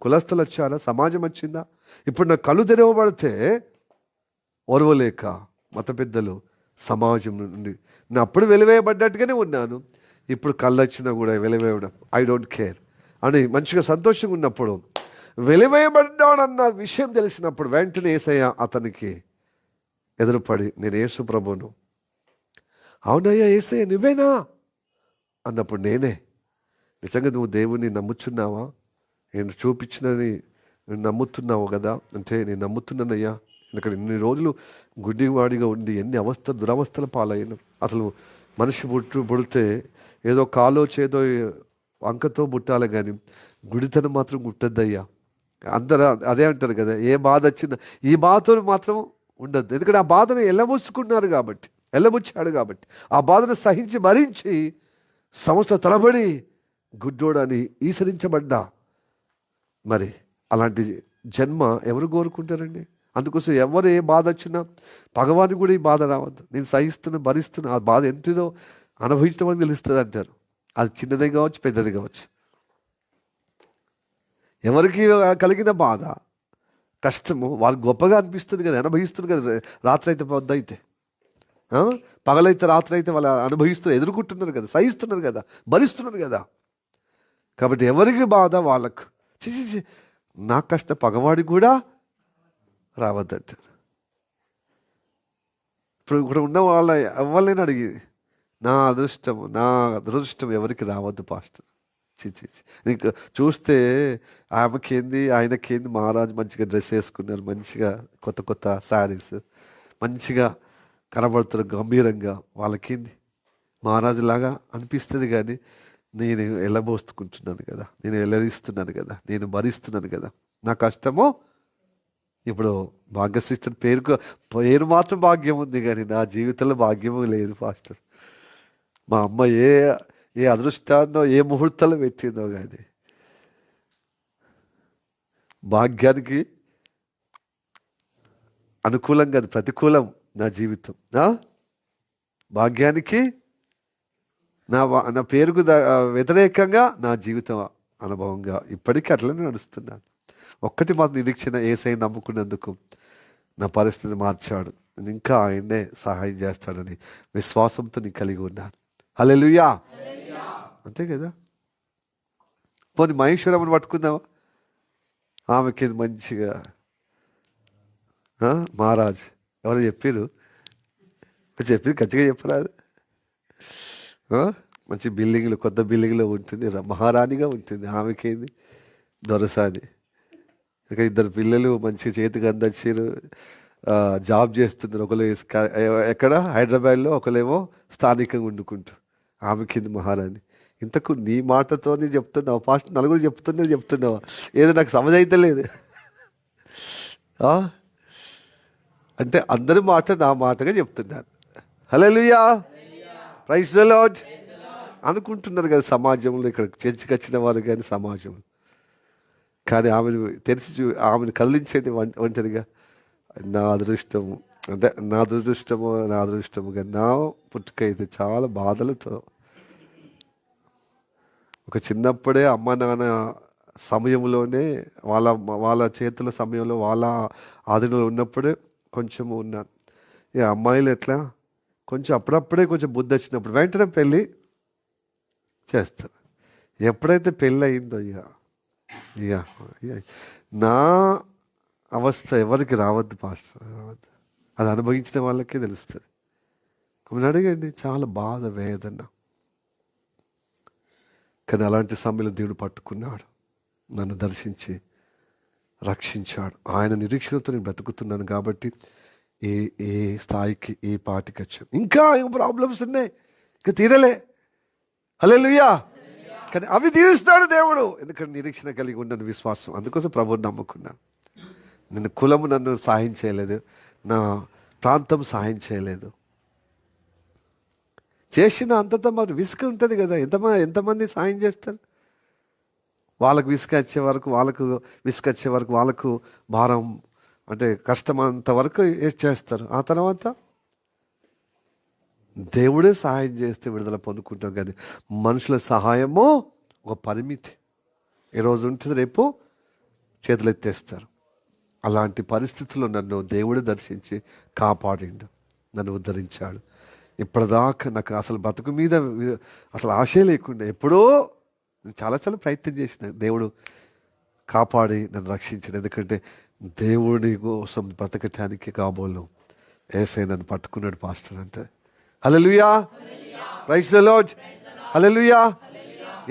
కులస్థులు వచ్చారా, సమాజం వచ్చిందా? ఇప్పుడు నా కళ్ళు తెరవబడితే ఓర్వలేక మత పెద్దలు సమాజం నుండి నేను అప్పుడు వెలివేయబడ్డట్టుగానే ఉన్నాను, ఇప్పుడు కళ్ళు వచ్చినా కూడా వెలివేయడం ఐ డోంట్ కేర్ అని మంచిగా సంతోషంగా ఉన్నప్పుడు, వెలివేయబడ్డాడన్న విషయం తెలిసినప్పుడు వెంటనే యేసయ్య అతనికి ఎదురుపడి, నేను యేసు ప్రభువును. అవునయ్యా యేసయ్య నువ్వేనా అన్నప్పుడు, నేనే. నిజంగా నువ్వు దేవుని నమ్ముచున్నావా? నేను చూపించినని నమ్ముతున్నావు కదా అంటే, నేను నమ్ముతున్నానయ్యా. ఎందుకంటే ఇన్ని రోజులు గుడ్డివాడిగా ఉండి ఎన్ని దురవస్థల పాలయ్యాను. అసలు మనిషి పుడితే ఏదో కాలో చేదో వంకతో పుట్టాలి, కానీ గుడితనం మాత్రం గుట్టద్దయ్యా. అందరూ అదే అంటారు కదా, ఏ బాధ వచ్చినా ఈ బాధతో మాత్రం ఉండద్దు. ఎందుకంటే ఆ బాధను ఎల్లబుచ్చాడు కాబట్టి ఆ బాధను సహించి భరించి సంవత్సరాల తరబడి గుడ్డోడని ఈసరించబడ్డా. మరి అలాంటి జన్మ ఎవరు కోరుకుంటారండి? అందుకోసం ఎవరు ఏ బాధ వచ్చినా భగవానికి కూడా ఈ బాధ రావద్దు, నేను భరిస్తున్నా, ఆ బాధ ఎంతదో అనుభవించడం అని తెలుస్తుంది అంటారు. అది చిన్నది కావచ్చు, పెద్దది కావచ్చు. ఎవరికి కలిగిన బాధ కష్టము వాళ్ళు గొప్పగా అనిపిస్తుంది కదా, అనుభవిస్తుంది కదా, రాత్రి అయితే పొద్దు అయితే. పగలైతే రాత్రి అయితే వాళ్ళు అనుభవిస్తున్నారు, ఎదుర్కొంటున్నారు కదా, సహిస్తున్నారు కదా, భరిస్తున్నారు కదా. కాబట్టి ఎవరికి బాధ వాళ్ళకు. చి నా కష్ట పగవాడికి కూడా రావద్దంటారు. ఇప్పుడు ఇక్కడ ఉన్న వాళ్ళ ఎవరినైనా అడిగి నా అదృష్టం ఎవరికి రావద్దు పాస్టర్. నీకు చూస్తే ఆమెకేంది ఆయనకేంది, మహారాజు మంచిగా డ్రెస్ వేసుకున్నారు, మంచిగా కొత్త కొత్త శారీస్, మంచిగా కనబడుతున్నారు గంభీరంగా. వాళ్ళకేంది మహారాజులాగా అనిపిస్తుంది. కానీ నేను ఎల్లబోసుకుంటున్నాను కదా, నేను ఎల్లదీస్తున్నాను కదా, నేను భరిస్తున్నాను కదా. నా కష్టము ఇప్పుడు భాగ్యశ్రీ పేరు మాత్రం భాగ్యం ఉంది, కానీ నా జీవితంలో భాగ్యము లేదు పాస్టర్. మా అమ్మ ఏ అదృష్టాన్నో ఏ ముహూర్తాలు పెట్టిందో కానీ భాగ్యానికి అనుకూలంగా అది ప్రతికూలం నా జీవితం. భాగ్యానికి నా పేరుకు వ్యతిరేకంగా నా జీవితం అనుభవంగా ఇప్పటికీ అట్లనే నడుస్తున్నాను. ఒక్కటి మాత్రం నిరీక్షణ, యేసయ్యను నమ్ముకున్నందుకు నా పరిస్థితి మార్చాడు, ఇంకా ఆయన్నే సహాయం చేస్తాడని విశ్వాసంతో నేను కలిగి ఉన్నాను. హల్లెలూయా. అంతే కదా. పోనీ మహేశ్వరమ్మని పట్టుకుందామా, ఆమెకి మంచిగా మహారాజ్ ఎవరు చెప్పారు గట్టిగా చెప్పరాదు. మంచి బిల్డింగ్లు, కొత్త బిల్డింగ్లో ఉంటుంది, మహారాణిగా ఉంటుంది. ఆమెకేంది దొరసాని. ఇంకా ఇద్దరు పిల్లలు మంచిగా చేతికి అందచ్చారు, జాబ్ చేస్తున్నారు. ఒకరు ఎక్కడ హైదరాబాద్లో, ఒకరేమో స్థానికంగా వండుకుంటూ. ఆమెకింది మహారాణి. ఇంతకు నీ మాటతో చెప్తున్నావు ఫాస్ట్, నలుగురు చెప్తున్నావా? ఏదో నాకు సమజ్ అయితే లేదు. అంటే అందరి మాట నా మాటగా చెప్తున్నాను. హల్లెలూయా, ప్రైజ్ ది లార్డ్ అనుకుంటున్నారు కదా సమాజంలో, ఇక్కడ చర్చికి వచ్చిన వారు కానీ సమాజంలో. కానీ ఆమెను ఆమెను కదిలించండి ఒంటరిగా. నా అదృష్టము అంటే నా అదృష్టము కానీ నా పుట్టుక అయితే చాలా బాధలతో. ఒక చిన్నప్పుడే అమ్మ నాన్న సమయంలోనే వాళ్ళ చేతుల సమయంలో వాళ్ళ ఆధీనంలో ఉన్నప్పుడే కొంచెము ఉన్నాను. ఈ అమ్మాయిలు ఎట్లా కొంచెం అప్పుడప్పుడే కొంచెం బుద్ధి వచ్చినప్పుడు వెంటనే పెళ్ళి చేస్తారు. ఎప్పుడైతే పెళ్ళి అయిందో ఇక నా అవస్థ ఎవరికి రావద్దు పాస్టర్, రావద్దు. అది అనుభవించిన వాళ్ళకే తెలుస్తుంది. ఆమెను అడగండి, చాలా బాధ, వేదన. కానీ అలాంటి సమయంలో దేవుడు పట్టుకున్నాడు, నన్ను దర్శించి రక్షించాడు. ఆయన నిరీక్షణతో నేను బ్రతుకుతున్నాను కాబట్టి ఏ స్థాయికి ఏ పాటికి వచ్చాను. ఇంకా ఏం ప్రాబ్లమ్స్ ఉన్నాయి, ఇంకా తీరలే. హల్లెలూయా. కానీ అవి తీరుస్తాడు దేవుడు, ఎందుకంటే నిరీక్షణ కలిగి ఉన్నాను, విశ్వాసం. అందుకోసం ప్రభువుని నమ్ముకున్నాను. నేను కులము నన్ను సహాయం చేయలేదు, నా ప్రాంతం సహాయం చేయలేదు. చేసిన అంతతో మరి విసుక ఉంటుంది కదా. ఎంతమంది సాయం చేస్తారు? వాళ్ళకు విసుక వచ్చే వరకు వాళ్ళకు భారం అంటే కష్టం అంతవరకు చేస్తారు. ఆ తర్వాత దేవుడే సహాయం చేస్తే విడుదల పొందుకుంటాం. కానీ మనుషుల సహాయము ఒక పరిమితి. ఈరోజు ఉంటుంది, రేపు చేతులు ఎత్తేస్తారు. అలాంటి పరిస్థితుల్లో నన్ను దేవుడు దర్శించి కాపాడిండు, నన్ను ఉద్ధరించాడు. ఇప్పటిదాకా నాకు అసలు బతుకు మీద అసలు ఆశ లేకుండా ఎప్పుడో చాలా ప్రయత్నం చేసిన, దేవుడు కాపాడి నన్ను రక్షించాడు. ఎందుకంటే దేవుడి కోసం బ్రతకటానికి కాబోలు యేసయ్య నన్ను పట్టుకున్నాడు పాస్టర్ అంటే. Hallelujah, praise the Lord, hallelujah.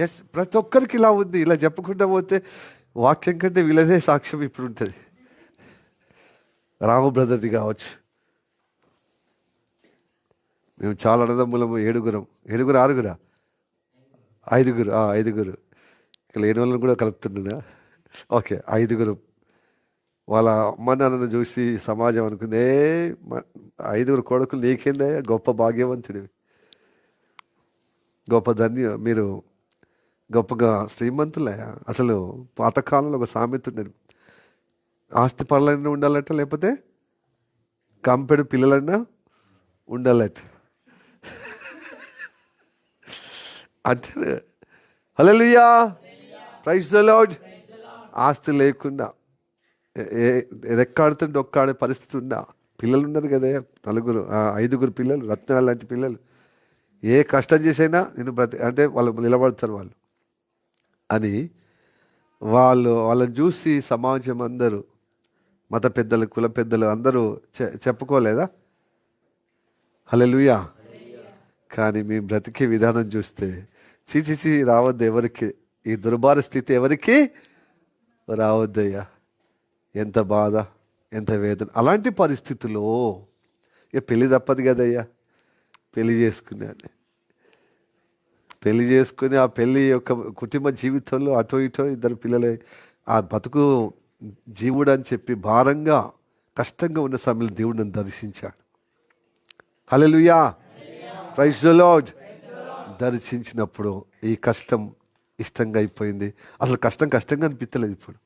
Yes, ప్రతి ఒక్కరికి ఇలా ఉంది. ఇలా చెప్పుకుంటూ పోతే వాక్యం కంటే వీళ్ళదే సాక్ష్యం ఇప్పుడు ఉంటుంది. రాము బ్రదర్ది కావచ్చు. మేము చాలా అన్నదమ్ములము, ఏడుగురు ఆరుగురా, ఐదుగురు ఇక్కడ లేని వాళ్ళని కూడా కలుపుతున్నా. ఓకే, 5 వాళ్ళ అమ్మ నాన్నను చూసి సమాజం అనుకుంది, 5 కొడుకులు నీకేందే, గొప్ప భాగ్యవంతుడివి, గొప్ప మీరు గొప్పగా శ్రీమంతులే. అసలు పాతకాలంలో ఒక సామెత ఉండేది, ఆస్తి పనులైనా ఉండాలట, లేకపోతే కంపెడు పిల్లలైనా ఉండాలట అంటే. Hallelujah, praise the lord. ఆస్తి లేకుండా రెక్కాడితే డొక్కాడే పరిస్థితి ఉందా? పిల్లలు ఉన్నారు కదా, నలుగురు 5 పిల్లలు, రత్నాలు లాంటి పిల్లలు. ఏ కష్టం చేసైనా నేను అంటే వాళ్ళు నిలబడతారు వాళ్ళు అని వాళ్ళని చూసి సమాజం అందరూ, మత పెద్దలు, కుల పెద్దలు అందరూ చెప్పుకోలేదా హల్లెలూయా? కానీ మేము బ్రతికే విధానం చూస్తే చీచిచి రావద్దు ఎవరికి, ఈ దుర్భర స్థితి ఎవరికి రావద్దయ్యా. ఎంత బాధ, ఎంత వేదన. అలాంటి పరిస్థితుల్లో ఇక పెళ్ళి తప్పదు కదయ్యా. పెళ్ళి చేసుకుని ఆ పెళ్ళి యొక్క కుటుంబ జీవితంలో అటో ఇటో 2 పిల్లలే ఆ బతుకు జీవుడు అని చెప్పి భారంగా కష్టంగా ఉన్న సమయంలో దేవుడు నన్ను దర్శించాడు. హల్లెలూయా, ప్రైజ్ ది లార్డ్. దర్శించినప్పుడు ఈ కష్టం ఇష్టంగా అయిపోయింది. అసలు కష్టంగా అనిపించలేదు. ఇప్పుడు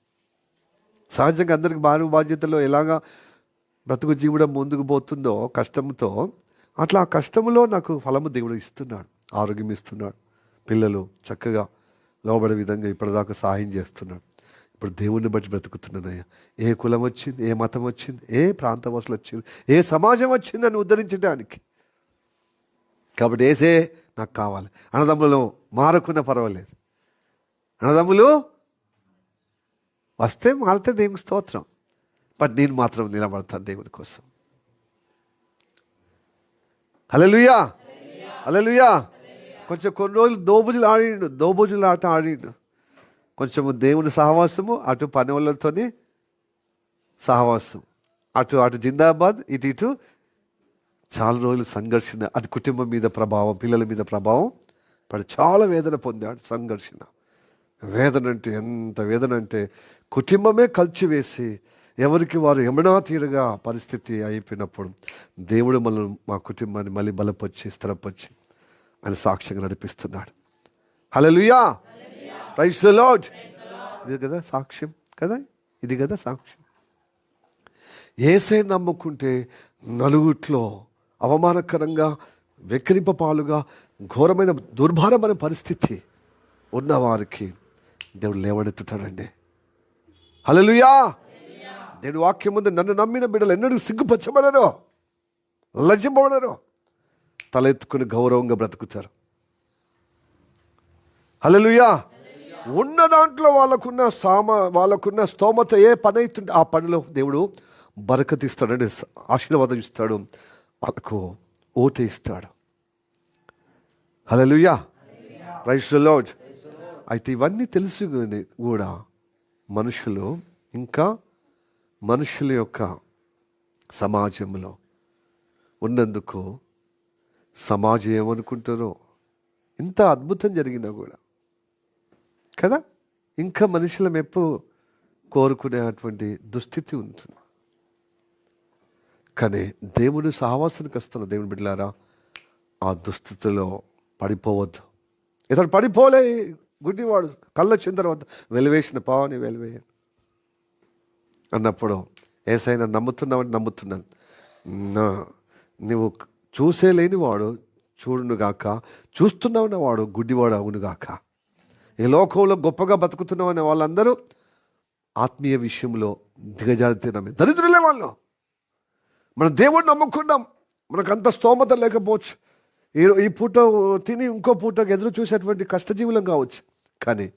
సహజంగా అందరికి బాధ్యతలో ఎలాగా బ్రతుకు జీవుడం ముందుకు పోతుందో కష్టంతో, అట్లా ఆ కష్టంలో నాకు ఫలము దేవుడు ఇస్తున్నాడు, ఆరోగ్యం ఇస్తున్నాడు, పిల్లలు చక్కగా లోబడే విధంగా ఇప్పటిదాకా సహాయం చేస్తున్నాడు. ఇప్పుడు దేవుణ్ణి బట్టి బ్రతుకుతున్నానయ్యా. ఏ కులం వచ్చింది, ఏ మతం వచ్చింది, ఏ ప్రాంతవాసులు వచ్చింది, ఏ సమాజం వచ్చింది అని ఉద్ధరించడానికి. కాబట్టి ఏసే నాకు కావాలి. అన్నదమ్ములు మారకున్నా పర్వాలేదు, అన్నదమ్ములు వస్తే మారితే దేవునికి స్తోత్రం. బట్ నేను మాత్రం నిలబడతాను దేవుని కోసం. హల్లెలూయా, హల్లెలూయా. కొంచెం కొన్ని రోజులు దోబుజుల ఆట ఆడిండు. కొంచెము దేవుని సహవాసము, అటు పని వాళ్ళతోని సహవాసం, అటు జిందాబాద్, ఇటు చాలా రోజులు సంఘర్షణ. అది కుటుంబం మీద ప్రభావం, పిల్లల మీద ప్రభావం పడి చాలా వేదన పొందాడు. సంఘర్షణ, వేదన అంటే ఎంత వేదన అంటే కుటుంబమే కలిసివేసి ఎవరికి వారు యమునా తీరుగా పరిస్థితి అయిపోయినప్పుడు దేవుడు మా కుటుంబాన్ని మళ్ళీ బలపరిచి స్థిరపరిచి ఆయన సాక్ష్యంగా నడిపిస్తున్నాడు. హల్లెలూయా, ప్రైజ్ ది లార్డ్. ఇది కదా సాక్ష్యం కదా, ఇది కదా సాక్ష్యం. యేసే నమ్ముకుంటే నలుగుట్లో అవమానకరంగా, వెక్కిరింపపాలుగా, ఘోరమైన దుర్భరమైన పరిస్థితి ఉన్నవారికి దేవుడు లేవనెత్తుతాడండి. హల్లెలూయా. దేవుడు వాక్యం ముందు నన్ను నమ్మిన బిడ్డలు ఎన్నడూ సిగ్గుపరచబడరు, లజ్జింపబడరు, తల ఎత్తుకుని గౌరవంగా బ్రతుకుతారు. హల్లెలూయా. ఉన్న దాంట్లో వాళ్ళకున్న స్తోమత ఏ పని అవుతుంటే ఆ పనిలో దేవుడు బరకత్ ఇస్తాడండి, ఆశీర్వాదం ఇస్తాడు, వాళ్ళకు ఓటు ఇస్తాడు. హల్లెలూయా, ప్రైజ్ ది లార్డ్. అయితే ఇవన్నీ తెలుసుకుని కూడా మనుషుల యొక్క సమాజంలో ఉన్నందుకు సమాజం ఏమనుకుంటారో, ఇంత అద్భుతం జరిగినా కూడా కదా ఇంకా మనుషుల మెప్పు కోరుకునేటువంటి దుస్థితి ఉంటుంది. కానీ దేవుని సహవాసానికి వస్తున్న దేవుని బిడ్డలారా, ఆ దుస్థితిలో పడిపోవద్దు. ఇతడు పడిపోలే, గుడ్డివాడు కళ్ళ వచ్చిన తర్వాత వెలివేసిన పావని వెలివేయను అన్నప్పుడు ఏసైనా నమ్ముతున్నావని నమ్ముతున్నాను. నువ్వు చూసే లేనివాడు చూడునుగాక, చూస్తున్నావన్న వాడు గుడ్డివాడు అవునుగాక. ఈ లోకంలో గొప్పగా బతుకుతున్నామనే వాళ్ళందరూ ఆత్మీయ విషయంలో దిగజారితేనమే దరిద్రులే వాళ్ళు. మనం దేవుడిని నమ్ముకున్నాం, మనకంత స్తోమత లేకపోవచ్చు, ఈ పూట తిని ఇంకో పూటకు ఎదురు చూసేటువంటి కష్టజీవులం కావచ్చు, కానీ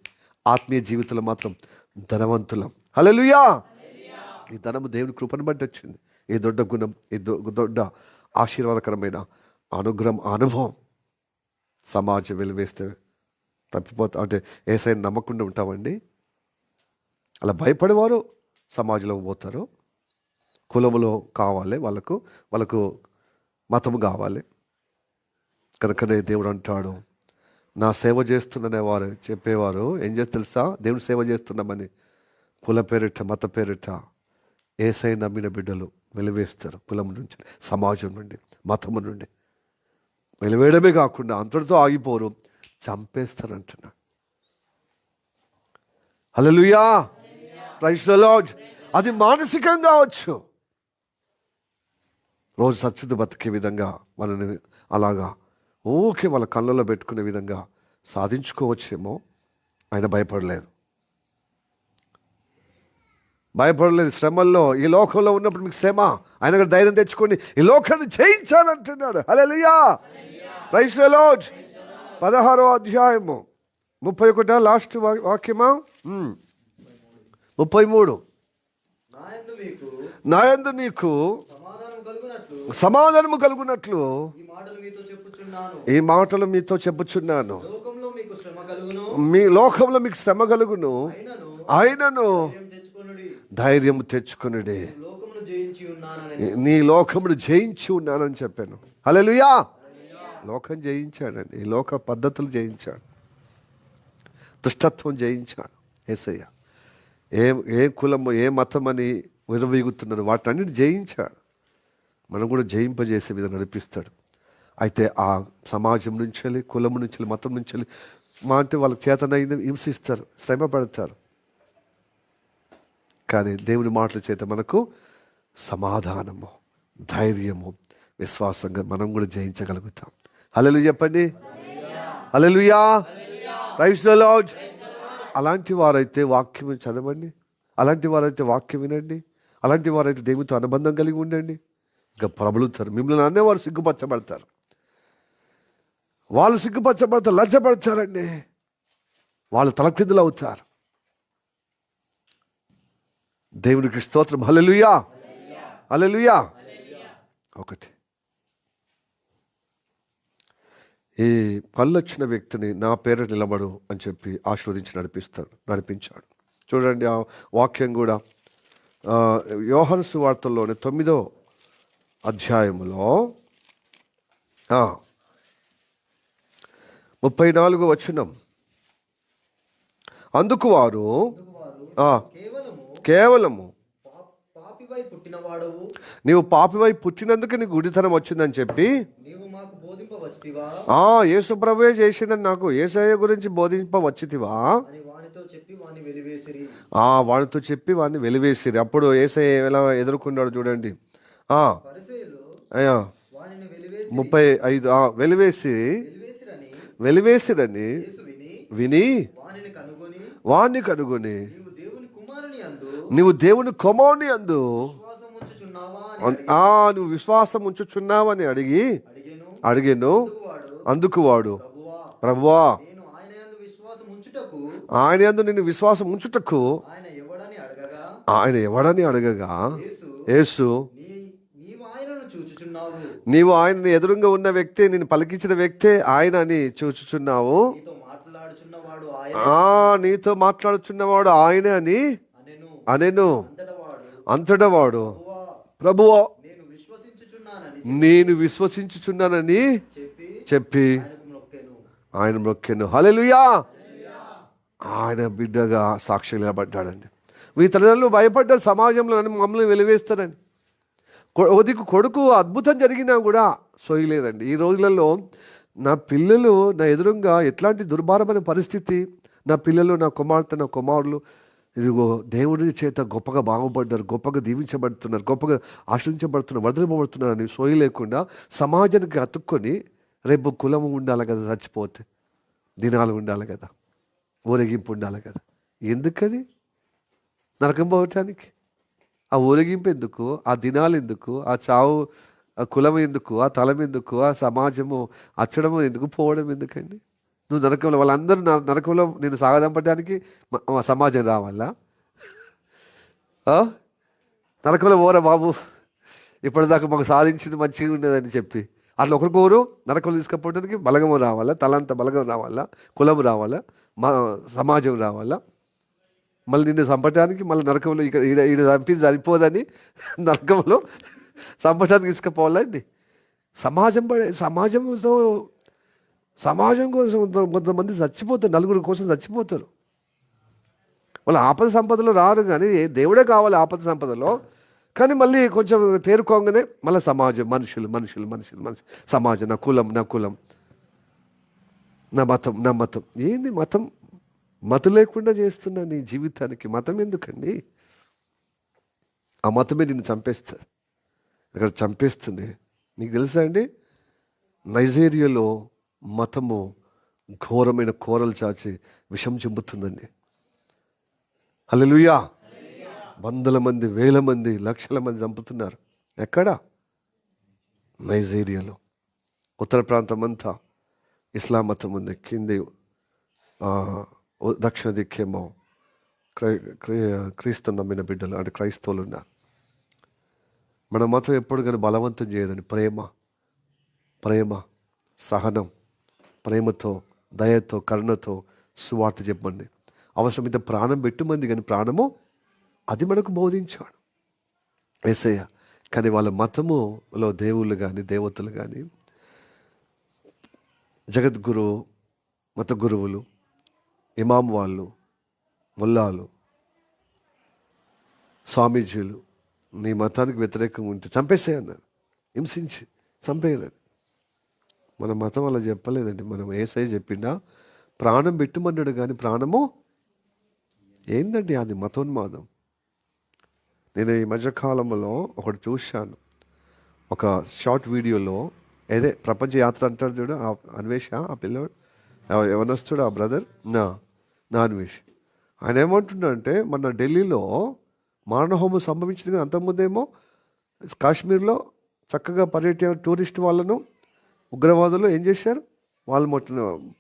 ఆత్మీయ జీవితంలో మాత్రం ధనవంతులం. హల్లెలూయా. ఈ ధనము దేవుని కృపను బట్టి వచ్చింది. ఈ దొడ్డ గుణం, ఈ దొడ్డ ఆశీర్వాదకరమైన అనుగ్రహం, అనుభవం సమాజం వెలివేస్తే తప్పిపోతా అంటే ఏసైనా నమ్మకుండా ఉంటామండి. అలా భయపడేవారు సమాజంలో పోతారు. కులములో కావాలి, వాళ్ళకు మతము కావాలి. కనుకనే దేవుడు అంటాడు, నా సేవ చేస్తున్ననేవారు చెప్పేవారు ఏం చేస్తే తెలుసా, దేవుని సేవ చేస్తున్నామని కుల పేరిట, మత పేరిట ఏసై నమ్మిన బిడ్డలు వెలివేస్తారు. కులం నుంచి, సమాజం నుండి, మతము నుండి వెలివేయడమే కాకుండా అంతటితో ఆగిపోరు, చంపేస్తారు అంటున్నా. హల్లెలూయా, ప్రైజ్ ది లార్డ్. అది మానసికంగా కావచ్చు, రోజు సచ్చుతూ బతికే విధంగా వాళ్ళని అలాగా ఓకే వాళ్ళ కళ్ళలో పెట్టుకునే విధంగా సాధించుకోవచ్చేమో. ఆయన భయపడలేదు. భయపడలేదు శ్రమల్లో. ఈ లోకంలో ఉన్నప్పుడు మీకు శ్రమ, ఆయన కూడా ధైర్యం తెచ్చుకోండి, ఈ లోకాన్ని జయించాలంటున్నాడు. హల్లెలూయా, ప్రైజ్ ది లార్డ్. 16వ అధ్యాయము 31 లాస్ట్ వాక్యమా, 33. నాయందు నీకు సమాధానము కలుగునట్లు ఈ మాటలు మీతో చెప్పుచున్నాను. మీ లోకంలో మీకు శ్రమ కలుగును, ఆయనను ధైర్యం తెచ్చుకొనుడి, నీ లోకమును జయించి ఉన్నానని చెప్పాను. హల్లెలూయా. లోకం జయించాడండి, ఈ లోక పద్ధతులు జయించాడు, దుష్టత్వం జయించాడు యేసయ్య. ఏ కులము ఏ మతం అని విరవీగుతున్నారు వాటన్నిటి జయించాడు. మనం కూడా జయింపజేసే విధంగా నడిపిస్తాడు. అయితే ఆ సమాజం నుంచి, కులం నుంచి, మతం నుంచి మా అంటే వాళ్ళకి చేతనైంది హింసిస్తారు, శ్రమ పడతారు. కానీ దేవుని మాటల చేత మనకు సమాధానము, ధైర్యము, విశ్వాసంగా మనం కూడా జయించగలుగుతాం. హల్లెలూయా చెప్పండి. Hallelujah, praise the lord. అలాంటి వారైతే వాక్యం చదవండి, అలాంటి వారైతే వాక్యం వినండి, అలాంటి వారైతే దేవునితో అనుబంధం కలిగి ఉండండి. ఇంకా ప్రబలుతారు. మిమ్మల్ని అనేవారు సిగ్గుపరచబడతారు, వాళ్ళు సిగ్గుపరచబడతారు, లజ్జపడతారండి, వాళ్ళు తలక్రిందులు అవుతారు. దేవునికి స్తోత్రం. హల్లెలూయా, హల్లెలూయా. ఒకటి, ఈ పళ్ళొచ్చిన వ్యక్తిని నా పేరు నిలబడు అని చెప్పి ఆశీర్వదించి నడిపించాడు. చూడండి ఆ వాక్యం కూడా యోహాను సువార్తలోని 9వ అధ్యాయములో 34వ వచనం. అందుకు వారు కేవలము నీవు పాపివై పుట్టినందుకు నీకు గుడితనం వచ్చిందని చెప్పి యేసు ప్రభువే చేసిన నాకు యేసయ్య గురించి బోధింపవచ్చితివా వానితో చెప్పి వాడిని వెలివేసిరి. అప్పుడు యేసయ్య ఎలా ఎదుర్కొన్నాడు చూడండి. 35 వెలివేసిరని విని వాణ్ణి కనుగొని నువ్వు దేవుని కుమారుని అందు నువ్వు విశ్వాసం ఉంచుచున్నావని అడిగాను. అందుకు వాడు, ప్రభువా ఆయన యందు నిన్ను విశ్వాసం ఉంచుటకు ఆయన ఎవడని అడగగా యేసు, నీవు ఆయనని ఎదురుగా ఉన్న వ్యక్తే, నేను పలికించిన వ్యక్తే ఆయన అని చూచుచున్నావు, నీతో మాట్లాడుచున్నవాడు ఆయనే అని అనెను. అంతటా వాడు, ప్రభువా నేను విశ్వసించుచున్నానని చెప్పి ఆయన మొక్కెను. హల్లెలూయా. ఆయన బిడ్డగా సాక్షి నిలబడ్డాడండి. మీ తల్లిదండ్రులు భయపడ్డారు, సమాజంలో మమ్మల్ని వెలివేస్తారని. కొడుకు అద్భుతం జరిగినా కూడా సోయలేదండి. ఈ రోజులలో నా పిల్లలు నా ఎదురుగా ఎట్లాంటి దుర్భరమైన పరిస్థితి, నా పిల్లలు, నా కుమార్తె, నా కుమారులు ఇదిగో దేవుడి చేత గొప్పగా బాగుపడ్డారు, గొప్పగా దీవించబడుతున్నారు, గొప్పగా ఆశ్రయించబడుతున్నారు, వదిలిపబడుతున్నారు అని సోయి లేకుండా సమాజానికి అతుక్కొని రేపు కులం ఉండాలి కదా, చచ్చిపోతే దినాలు ఉండాలి కదా, ఊరేగింపు ఉండాలి కదా. ఎందుకది నరకం పోవటానికి? ఆ ఊరేగింపు ఎందుకు? ఆ దినాలు ఎందుకు? ఆ చావు, ఆ కులం ఎందుకు? ఆ తలం ఎందుకు? ఆ సమాజము అచ్చడము ఎందుకు? పోవడం ఎందుకండి? నువ్వు నరకంలో, వాళ్ళందరూ నరకంలో నేను సాగదంపడానికి సమాజం రావాలా? నరకంలో పోరా బాబు, ఇప్పటిదాకా మాకు సాధించింది మంచిగా ఉండేదని చెప్పి అట్లా ఒకరికొకరు నరకంలో తీసుకుపోవడానికి బలగము రావాలా, తలంత బలగం రావాలా, కులం రావాలా, సమాజం రావాలా? మళ్ళీ నిన్ను చంపటానికి మళ్ళీ నరకంలో ఈడ చంపింది సరిపోదని నరకంలో చంపటానికి తీసుకుపోవాలండి. సమాజం కోసం కొంతమంది చచ్చిపోతారు, నలుగురు కోసం చచ్చిపోతారు. వాళ్ళు ఆపద సంపదలో రారు, కానీ దేవుడే కావాలి ఆపద సంపదలో. కానీ మళ్ళీ కొంచెం తేరుకోగానే మళ్ళీ సమాజం, మనుషులు సమాజం, నా కులం, నా మతం. ఏంది మతం? మతం లేకుండా చేస్తున్నా నీ జీవితానికి మతం ఎందుకండి? ఆ మతమే నిన్ను చంపేస్తుంది, ఇక్కడ చంపేస్తుంది. నీకు తెలుసా అండి, నైజీరియాలో మతము ఘోరమైన కోరలు చాచి విషం చెంపుతుందండి. హల్లెలూయా. వందల మంది, వేల మంది, లక్షల మంది చంపుతున్నారు. ఎక్కడ? నైజీరియాలో. ఉత్తర ప్రాంతం అంతా ఇస్లాం మతం ఉంది. కింది దక్షిణ దిక్కేమో క్రీస్తు నమ్మిన బిడ్డలు, అంటే క్రైస్తవులు ఉన్నారు. మన మతం ఎప్పుడు కానీ బలవంతం చేయదండి. ప్రేమ, సహనం, ప్రేమతో, దయతో, కరుణతో సువార్త చెప్పండి. అవసరమైతే ప్రాణం పెట్టుమంది, కానీ ప్రాణము అది మనకు బోధించాడు యేసయ్య. కానీ వాళ్ళ మతములో దేవుళ్ళు కానీ దేవతలు కానీ, జగద్గురు, మత గురువులు, ఇమాం వాళ్ళు, ముల్లాలు, స్వామీజీలు నీ మతానికి వ్యతిరేకంగా ఉంటే చంపేసేయన్నారు. హింసించి చంపేయలేదు. మన మతం అలా చెప్పలేదండి. మనం యేసయ్య చెప్పిండా ప్రాణం పెట్టుమన్నాడు, కానీ ప్రాణము ఏందండి అది మతోన్మాదం. నేను ఈ మధ్యకాలంలో ఒకటి చూశాను, ఒక షార్ట్ వీడియోలో. ఏదే ప్రపంచ యాత్ర అంటారు చూడు, ఆ అన్వేష, ఆ పిల్లవాడు ఎవరొస్తాడు, ఆ బ్రదర్ నా అన్వేష్. ఆయన ఏమంటున్నాడంటే, మన ఢిల్లీలో మారణహోమం సంభవించింది కదా, అంతకుముందేమో కాశ్మీర్లో చక్కగా టూరిస్ట్ వాళ్ళను ఉగ్రవాదులు ఏం చేశారు, వాళ్ళు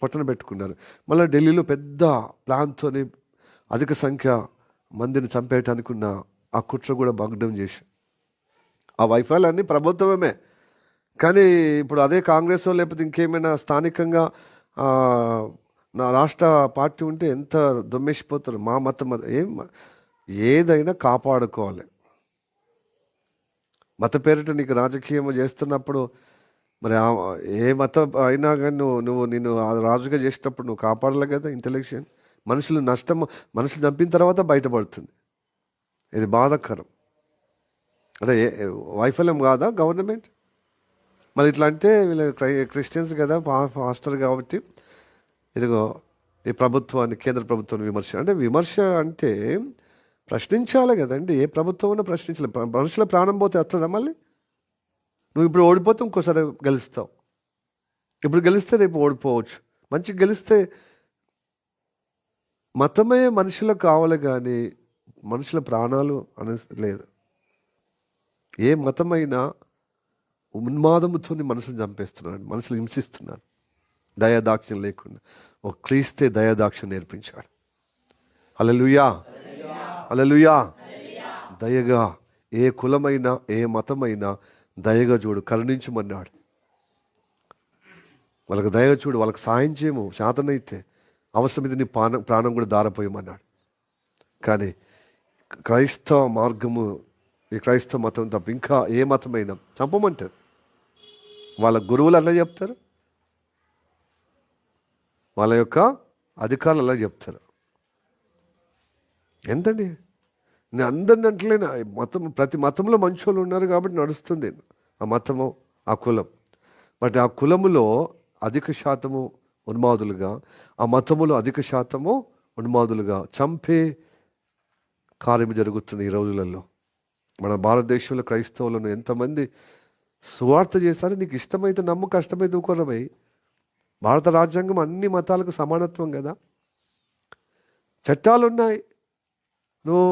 పొట్టన పెట్టుకున్నారు. మళ్ళీ ఢిల్లీలో పెద్ద ప్లాన్తో అధిక సంఖ్య మందిని చంపేయటానికి ఉన్న ఆ కుట్ర కూడా భగ్నం చేశారు. ఆ వైఫల్యాన్ని ప్రభుత్వమే. కానీ ఇప్పుడు అదే కాంగ్రెస్ లేకపోతే ఇంకేమైనా స్థానికంగా నా రాష్ట్ర పార్టీ ఉంటే ఎంత దొమ్మేసిపోతారు. మా మతం ఏదైనా కాపాడుకోవాలి. మత పేరిట నీకు రాజకీయం చేస్తున్నప్పుడు మరి ఏ మతం అయినా కానీ నేను రాజుగా చేసేటప్పుడు నువ్వు కాపాడాలి కదా. ఇంటెలెక్షన్ మనుషులు చంపిన తర్వాత బయటపడుతుంది. ఇది బాధాకరం. అంటే వైఫల్యం కాదా గవర్నమెంట్? మళ్ళీ ఇట్లా అంటే వీళ్ళు క్రిస్టియన్స్ కదా, పాస్టర్ కాబట్టి ఇదిగో ఈ ప్రభుత్వాన్ని, కేంద్ర ప్రభుత్వాన్ని విమర్శ అంటే ప్రశ్నించాలి కదండి. ఏ ప్రభుత్వం ప్రశ్నించాలి. మనుషుల ప్రాణం పోతే వస్తుందా మళ్ళీ? నువ్వు ఇప్పుడు ఓడిపోతే ఇంకోసారి గెలుస్తావు. ఇప్పుడు గెలిస్తే రేపు ఓడిపోవచ్చు. మంచిగా గెలిస్తే మతమే మనుషులకు కావాలి, కానీ మనుషుల ప్రాణాలు అని లేదు. ఏ మతమైనా ఉన్మాదముతో మనుషులు చంపేస్తున్నారు, మనుషులు హింసిస్తున్నారు, దయాదాక్షిణ్యం లేకుండా. ఒక క్రీస్తే దయాదాక్షిణ్యం నేర్పించాడు. హల్లెలూయా, హల్లెలూయా. దయగా ఏ కులమైనా ఏ మతమైనా దయగా చూడు, కరుణించమన్నాడు. వాళ్ళకి దయగా చూడు, వాళ్ళకి సాయం చేయము, శాతనైతే అవసరమైతే నీ ప్రాణం కూడా దారపోయమన్నాడు. కానీ క్రైస్తవ మార్గము, ఈ క్రైస్తవ మతం తప్ప ఇంకా ఏ మతమైనా చంపమంటారు. వాళ్ళ గురువులు అలా చెప్తారు, వాళ్ళ యొక్క అధికారులు అలా చెప్తారు. ఎంతండి, నేను అందరిని అంటలేను. ప్రతి మతంలో మంచోళ్ళు ఉన్నారు కాబట్టి నడుస్తుంది ఆ మతము, ఆ కులం. బట్ ఆ కులములో అధిక శాతము ఉన్మాదులుగా, ఆ మతములో అధిక శాతము ఉన్మాదులుగా చంపే కార్యం జరుగుతుంది ఈ రోజులలో. మన భారతదేశంలో క్రైస్తవులను ఎంతమంది సువార్త చేస్తారు. నీకు ఇష్టమైతే నమ్ము, కష్టమైతే ఊకొరమై. భారత రాజ్యాంగం అన్ని మతాలకు సమానత్వం కదా, చట్టాలు ఉన్నాయి. నువ్వు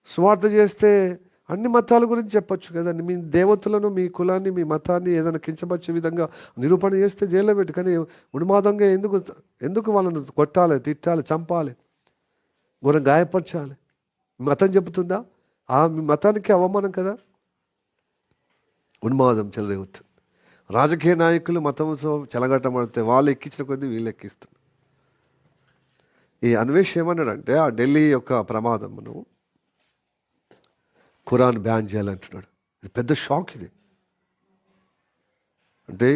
సువార్త చేస్తే అన్ని మతాల గురించి చెప్పొచ్చు కదా. మీ దేవతలను, మీ కులాన్ని, మీ మతాన్ని ఏదైనా కించపరిచే విధంగా నిరూపణ చేస్తే జైల్లో పెట్టు. కానీ ఉన్మాదంగా ఎందుకు వాళ్ళను కొట్టాలి, తిట్టాలి, చంపాలి, ఘోరం గాయపరచాలి? మతం చెబుతుందా? మీ మతానికి అవమానం కదా. ఉన్మాదం చెలరేగుతుంది. రాజకీయ నాయకులు మతంతో చెలగట్టమడితే వాళ్ళు ఎక్కించిన కొద్దీ వీళ్ళు ఎక్కిస్తున్నారు. ఈ అన్వేష్ ఏమన్నాడంటే, ఆ ఢిల్లీ యొక్క ప్రమాదమును ఖురాన్ బ్యాన్ చేయాలంటున్నాడు. ఇది పెద్ద షాక్. ఇది అంటే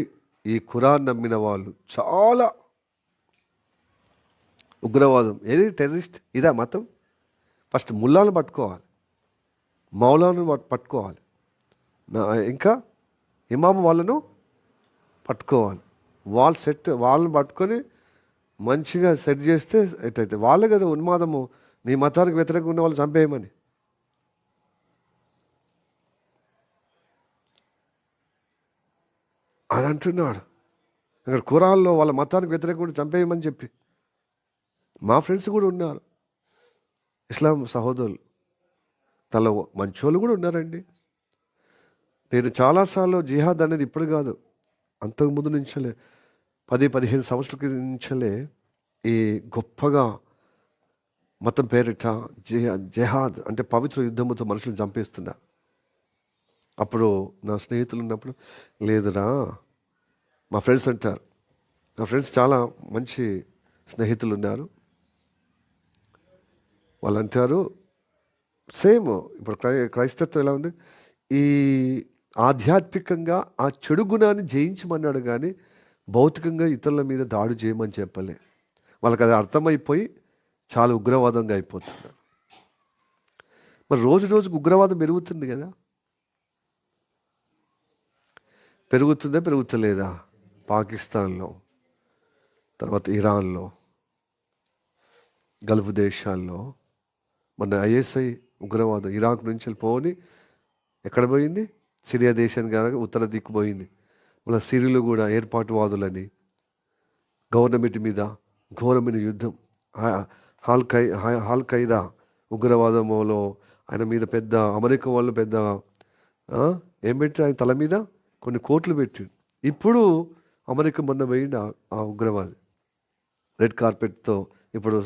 ఈ ఖురాన్ నమ్మిన వాళ్ళు చాలా ఉగ్రవాదం. ఏది టెర్రరిస్ట్? ఇదా మతం? ఫస్ట్ ముల్లాను పట్టుకోవాలి, మౌలాను పట్టుకోవాలి, ఇంకా ఇమాము వాళ్ళను పట్టుకోవాలి. వాళ్ళని పట్టుకొని మంచిగా సెట్ చేస్తే ఎట్లయితే వాళ్ళే కదా ఉన్మాదము. నీ మతానికి వ్యతిరేకంగా ఉన్న వాళ్ళు చంపేయమని. అని అంటున్నాడు ఇక్కడ ఖురాన్లో. వాళ్ళ మతానికి వ్యతిరేకంగా చంపేయమని చెప్పి మా ఫ్రెండ్స్ కూడా ఉన్నారు, ఇస్లాం సహోదరులు. తల మంచోళ్ళు కూడా ఉన్నారండి. నేను చాలాసార్లు జిహాద్ అనేది ఇప్పుడు కాదు, అంతకుముందు నుంచలే 10-15 సంవత్సరాల నుంచలే ఈ గొప్పగా మతం పేరిట జిహాద్ అంటే పవిత్ర యుద్ధముతో మనుషులు చంపేస్తున్నారు. అప్పుడు నా స్నేహితులు ఉన్నప్పుడు, లేదురా, మా ఫ్రెండ్స్ అంటారు, నా ఫ్రెండ్స్ చాలా మంచి స్నేహితులు ఉన్నారు, వాళ్ళు అంటారు సేమ్ ఇప్పుడు క్రైస్తత్వం ఎలా ఉంది, ఈ ఆధ్యాత్మికంగా ఆ చెడు గుణాన్ని జయించమన్నాడు కానీ భౌతికంగా ఇతరుల మీద దాడి చేయమని చెప్పలే. వాళ్ళకి అది అర్థమైపోయి చాలా ఉగ్రవాదంగా అయిపోతున్నారు. మరి రోజు రోజుకు ఉగ్రవాదం పెరుగుతుంది కదా, పెరుగుతుందా పెరుగుతలేదా? పాకిస్తాన్లో, తర్వాత ఇరాన్లో, గల్ఫ్ దేశాల్లో మన ఐఎస్ఐ ఉగ్రవాదం ఇరాక్ నుంచి వెళ్ళిపోని ఎక్కడ పోయింది? సిరియా దేశానికి కాక ఉత్తర దిక్కు పోయింది. మన సిరియాలో కూడా ఏర్పాటువాదులని గవర్నమెంట్ మీద ఘోరమైన యుద్ధం. హాల్ ఖైదా ఉగ్రవాదంలో ఆయన మీద పెద్ద అమెరికా వాళ్ళు పెద్ద ఏం పెట్టి ఆయన తల మీద కొన్ని కోట్లు పెట్టి, ఇప్పుడు అమెరికా మొన్న పోయింది ఆ ఉగ్రవాది రెడ్ కార్పెట్తో. ఇప్పుడు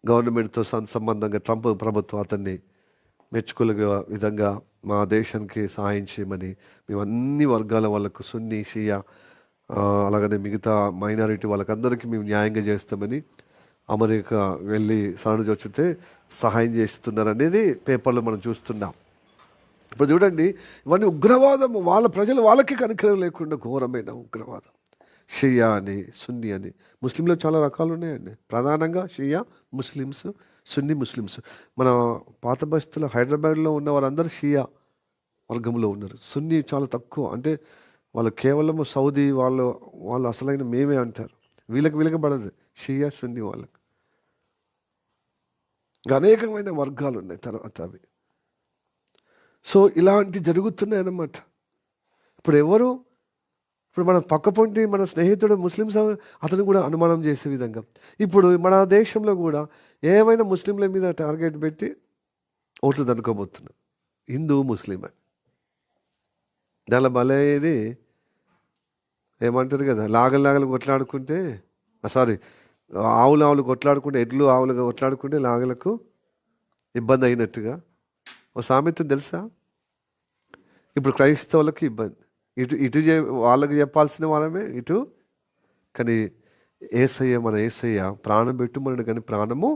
గవర్నమెంట్తో సంబంధంగా ట్రంప్ ప్రభుత్వం అతన్ని మెచ్చుకునే విధంగా మా దేశానికి సహాయం చేయమని మేము అన్ని వర్గాల వాళ్ళకు సున్నీ షియా అలాగనే మిగతా మైనారిటీ వాళ్ళకందరికీ మేము న్యాయంగా చేస్తామని అమెరికా వెళ్ళి సరణి సహాయం చేస్తున్నారు అనేది పేపర్లో మనం చూస్తున్నాం. ఇప్పుడు చూడండి, ఇవన్నీ ఉగ్రవాదం. వాళ్ళ ప్రజలు వాళ్ళకి కనికరం లేకుండా ఘోరమైన ఉగ్రవాదం. షియా అని, సున్నీ అని. ముస్లింలో చాలా రకాలు ఉన్నాయండి. ప్రధానంగా షియా ముస్లిమ్స్, సున్నీ ముస్లిమ్స్. మన పాత బస్తీలో హైదరాబాద్లో ఉన్న వారందరూ షియా వర్గంలో ఉన్నారు. సున్నీ చాలా తక్కువ, అంటే వాళ్ళు కేవలం సౌదీ వాళ్ళు అసలైన మేమే అంటారు. వీళ్ళకి పడదు షియా సున్నీ వాళ్ళకి. ఇంకా అనేకమైన వర్గాలు ఉన్నాయి తర్వాత అవి. సో ఇలాంటి జరుగుతున్నాయి అన్నమాట. ఇప్పుడు మన పక్కపొంటి మన స్నేహితుడు ముస్లిమ్స్ అతను కూడా అనుమానం చేసే విధంగా ఇప్పుడు మన దేశంలో కూడా ఏమైనా ముస్లింల మీద టార్గెట్ పెట్టి ఓట్లు దనుకోబోతున్నారు, హిందూ ముస్లిం అని. దానిలో భలేది ఏమంటారు కదా, లాగలు కొట్లాడుకుంటే ఆవులు కొట్లాడుకుంటే, ఎడ్లు ఆవులుగా కొట్లాడుకుంటే లాగలకు ఇబ్బంది అయినట్టుగా ఓ సామెత తెలుసా? ఇప్పుడు క్రైస్తవులకు ఇబ్బంది, ఇటు వాళ్ళకి చెప్పాల్సిన వాళ్ళమే ఇటు. కానీ మన యేసయ్య ప్రాణం పెట్టుమన్నాడు, కానీ ప్రాణము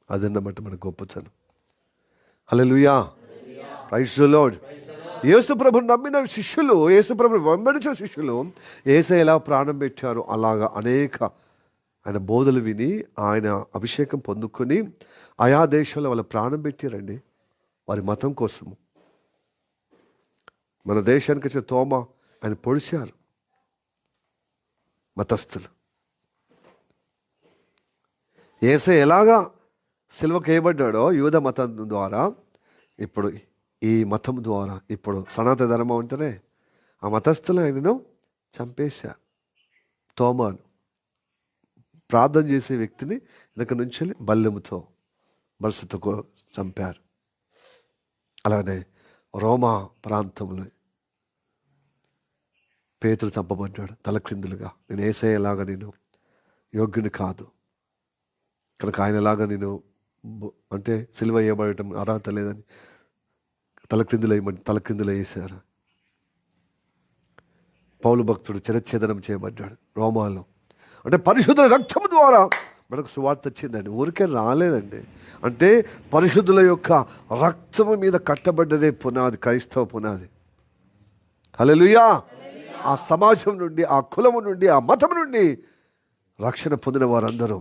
అదన్నమాట మన గొప్పతనం. హల్లెలూయా, ప్రైజ్ ది లార్డ్. యేసు ప్రభువుని నమ్మిన శిష్యులు, యేసు ప్రభువుని వెంబడించిన శిష్యులు యేసయ్య ఎలా ప్రాణం పెట్టారు, అలాగా అనేక ఆయన బోధలు విని ఆయన అభిషేకం పొందుకొని ఆయా దేశాల్లో వాళ్ళ ప్రాణం పెట్టారండి వారి మతం కోసము. మన దేశానికి వచ్చిన తోమ ఆయన పొడిచారు మతస్థులు. యేసయ్య ఎలాగా సిలువకు వేయబడ్డాడో యూద మతం ద్వారా, ఇప్పుడు ఈ మతం ద్వారా, ఇప్పుడు సనాతన ధర్మం అంటేనే ఆ మతస్థులు ఆయనను చంపేశారు. తోమాను ప్రార్థన చేసే వ్యక్తిని వెనక నుంచి బల్సతో చంపారు. అలానే రోమా ప్రాంతంలో పేతురు చంపబడ్డాడు తలక్రిందులుగా. నేను యేసయ్యలాగా నేను యోగ్యుని కాదు కనుక ఆయనలాగా నేను అంటే సిలువ వేయబడటం అర్హత లేదని తలక్రిందులు వేశారు. పౌలు భక్తుడు చిరచ్ఛేదనం చేయబడ్డాడు రోమాలో. అంటే పరిశుద్ధుల రక్తం ద్వారా మనకు సువార్త వచ్చిందండి, ఊరికే రాలేదండి. అంటే పరిశుద్ధుల యొక్క రక్తము మీద కట్టబడ్డదే పునాది, క్రైస్తవ పునాది. హల్లెలూయా. ఆ సమాజం నుండి, ఆ కులము నుండి, ఆ మతం నుండి రక్షణ పొందిన వారందరూ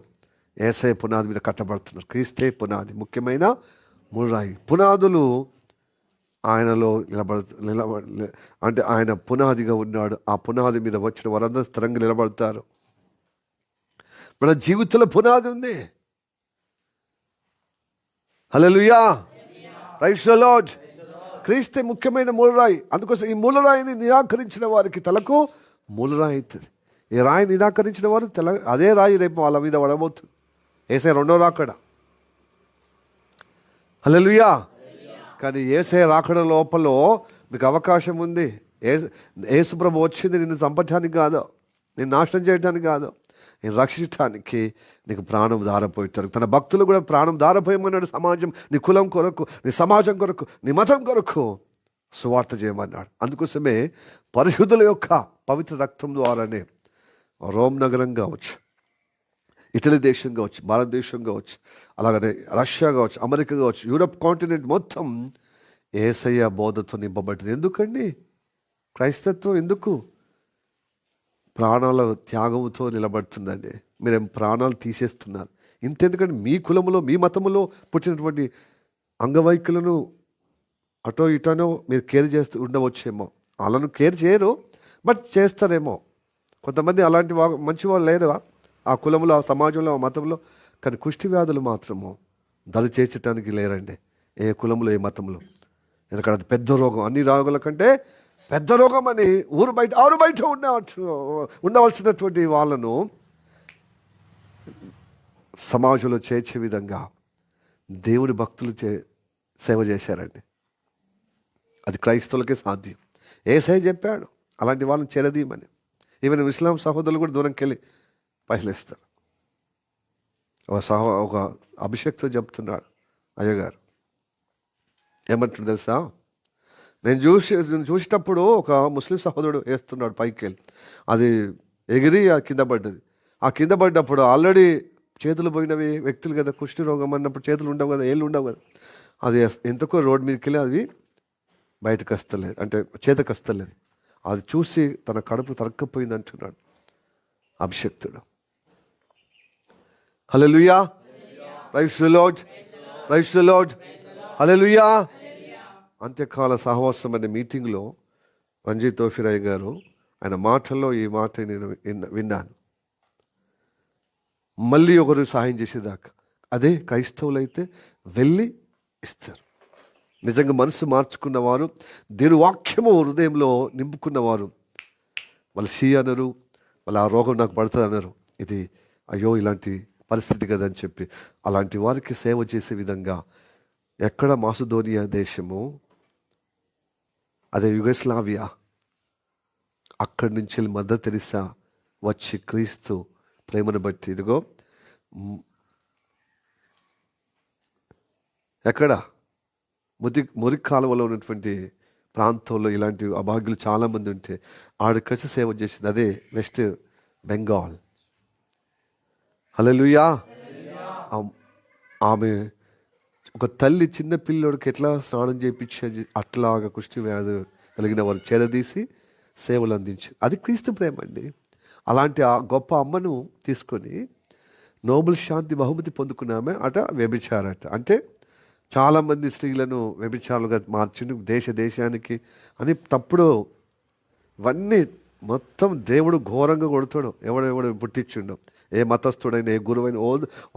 యేసయ్య పునాది మీద కట్టబడుతున్నారు. క్రీస్తే పునాది, ముఖ్యమైన మురాయి. పునాదులు ఆయనలో అంటే ఆయన పునాదిగా ఉన్నాడు. ఆ పునాది మీద వచ్చిన వారందరూ స్థిరంగా నిలబడతారు. మన జీవితంలో పునాది ఉంది. హల్లెలూయా, ప్రైజ్ ది లార్డ్. క్రీస్తే ముఖ్యమైన మూలరాయి. అందుకోసం ఈ మూలరాయిని నిరాకరించిన వారికి తలకు మూలరాయి అవుతుంది. ఈ రాయి నిరాకరించిన వారు అదే రాయి రేపు వాళ్ళ మీద పడబోతుంది. యేసయ్య రెండో రాకడ. హల్లెలూయా. కానీ యేసయ్య రాకడ లోపల మీకు అవకాశం ఉంది. యేసుప్రభు వచ్చింది నిన్ను చంపటానికి కాదు, నిన్ను నాశనం చేయడానికి కాదు, నేను రక్షించడానికి, నీకు ప్రాణం ధారపోయిటారు. తన భక్తులు కూడా ప్రాణం ధారపోయమన్నాడు. సమాజం, నీ కులం కొరకు, నీ సమాజం కొరకు, నీ మతం కొరకు సువార్త చేయమన్నాడు. అందుకోసమే పరిశుద్ధుల యొక్క పవిత్ర రక్తం ద్వారానే రోమ్ నగరం కావచ్చు, ఇటలీ దేశం కావచ్చు, భారతదేశం కావచ్చు, అలాగనే రష్యా కావచ్చు, అమెరికా కావచ్చు, యూరప్ కాంటినెంట్ మొత్తం యేసయ్య బోధతో నింపబడింది. ఎందుకండి? క్రైస్తత్వం ఎందుకు ప్రాణాల త్యాగంతో నిలబడుతుందండి. మీరేం ప్రాణాలు తీసేస్తున్నారు. ఇంతెందుకంటే మీ కులములో, మీ మతములో పుట్టినటువంటి అంగవైకలను అటో ఇటనో మీరు కేర్ చేస్తూ ఉండవచ్చేమో. వాళ్ళను కేర్ చేయరు, బట్ చేస్తారేమో. కొంతమంది అలాంటి మంచి వాళ్ళు లేరు ఆ కులంలో, ఆ సమాజంలో, ఆ మతంలో. కానీ కుష్టి వ్యాధులు మాత్రము దరి చేర్చడానికి లేరండి ఏ కులంలో, ఏ మతంలో. ఎందుకంటే అది పెద్ద రోగం, అన్ని రోగాల కంటే పెద్ద రోగం అని ఆరు బయట ఉండవలసినటువంటి వాళ్ళను సమాజంలో చేర్చే విధంగా దేవుని భక్తులు సేవ చేశారండి. అది క్రైస్తవులకే సాధ్యం. యేసయ్య చెప్పాడు అలాంటి వాళ్ళని చేరదీయమని. ఈవెన్ ఇస్లాం సహోదరులు కూడా దూరంకి వెళ్ళి పైసలిస్తారు. ఒక అభిషేక్తో చెప్తున్నాడు అయ్యగారు. ఏమంటుంది తెలుసా? నేను చూసేటప్పుడు ఒక ముస్లిం సహోదరుడు వేస్తున్నాడు పైకి వెళ్ళి, అది ఎగిరి కింద పడ్డది. ఆ కింద పడ్డప్పుడు ఆల్రెడీ చేతులు పోయినవి వ్యక్తులు కదా, కుష్టి రోగం అన్నప్పుడు చేతులు ఉండవు కదా, ఏళ్ళు ఉండవు కదా. అది ఎంతకో రోడ్డు మీదకి వెళ్ళి అది బయటకు వస్తలేదు, అంటే చేతకు వస్తలేదు. అది చూసి తన కడుపు తరక్కపోయింది అంటున్నాడు అభిషక్తుడు. Hallelujah, praise the Lord, praise the Lord, hallelujah. అంత్యకాల సహవాసం అనే మీటింగ్లో రంజిత్ తోఫిరాయ్ గారు ఆయన మాటల్లో ఈ మాట నేను విన్నాను. మళ్ళీ ఒకరు సహాయం చేసేదాకా అదే క్రైస్తవులైతే వెళ్ళి ఇస్తారు. నిజంగా మనసు మార్చుకున్నవారు, దేవుని వాక్యము హృదయంలో నింపుకున్నవారు వాళ్ళు అనరు, వాళ్ళు ఆ రోగం నాకు పడుతుంది అన్నారు. ఇది అయ్యో ఇలాంటి పరిస్థితి కదా అని చెప్పి అలాంటి వారికి సేవ చేసే విధంగా ఎక్కడ మాసిదోనియా దేశము, అదే యుగస్లావియా, అక్కడి నుంచి మదర్ తెరిసా వచ్చి క్రీస్తు ప్రేమను బట్టి ఇదిగో ఎక్కడ మురికి కాలువలో ఉన్నటువంటి ప్రాంతంలో ఇలాంటి అభాగ్యులు చాలామంది ఉంటే ఆడికొచ్చి సేవ చేసింది. అదే వెస్ట్ బెంగాల్. హల్లెలూయా. ఆమె ఒక తల్లి చిన్న పిల్లోడికి ఎట్లా స్నానం చేయించేది అట్లాగా కుష్టి వ్యాధి కలిగిన వారు చేరదీసి సేవలు అందించారు. అది క్రీస్తు ప్రేమ అండి. అలాంటి ఆ గొప్ప అమ్మను తీసుకొని నోబెల్ శాంతి బహుమతి పొందుకున్నామే అట వ్యభిచారట. అంటే చాలామంది స్త్రీలను వ్యభిచారులుగా మార్చిండు దేశానికి అని తప్పుడు ఇవన్నీ మొత్తం దేవుడు ఘోరంగా కొడతాడు. ఎవడెవడు పుట్టించిండు, ఏ మతస్థుడైనా, ఏ గురువైనా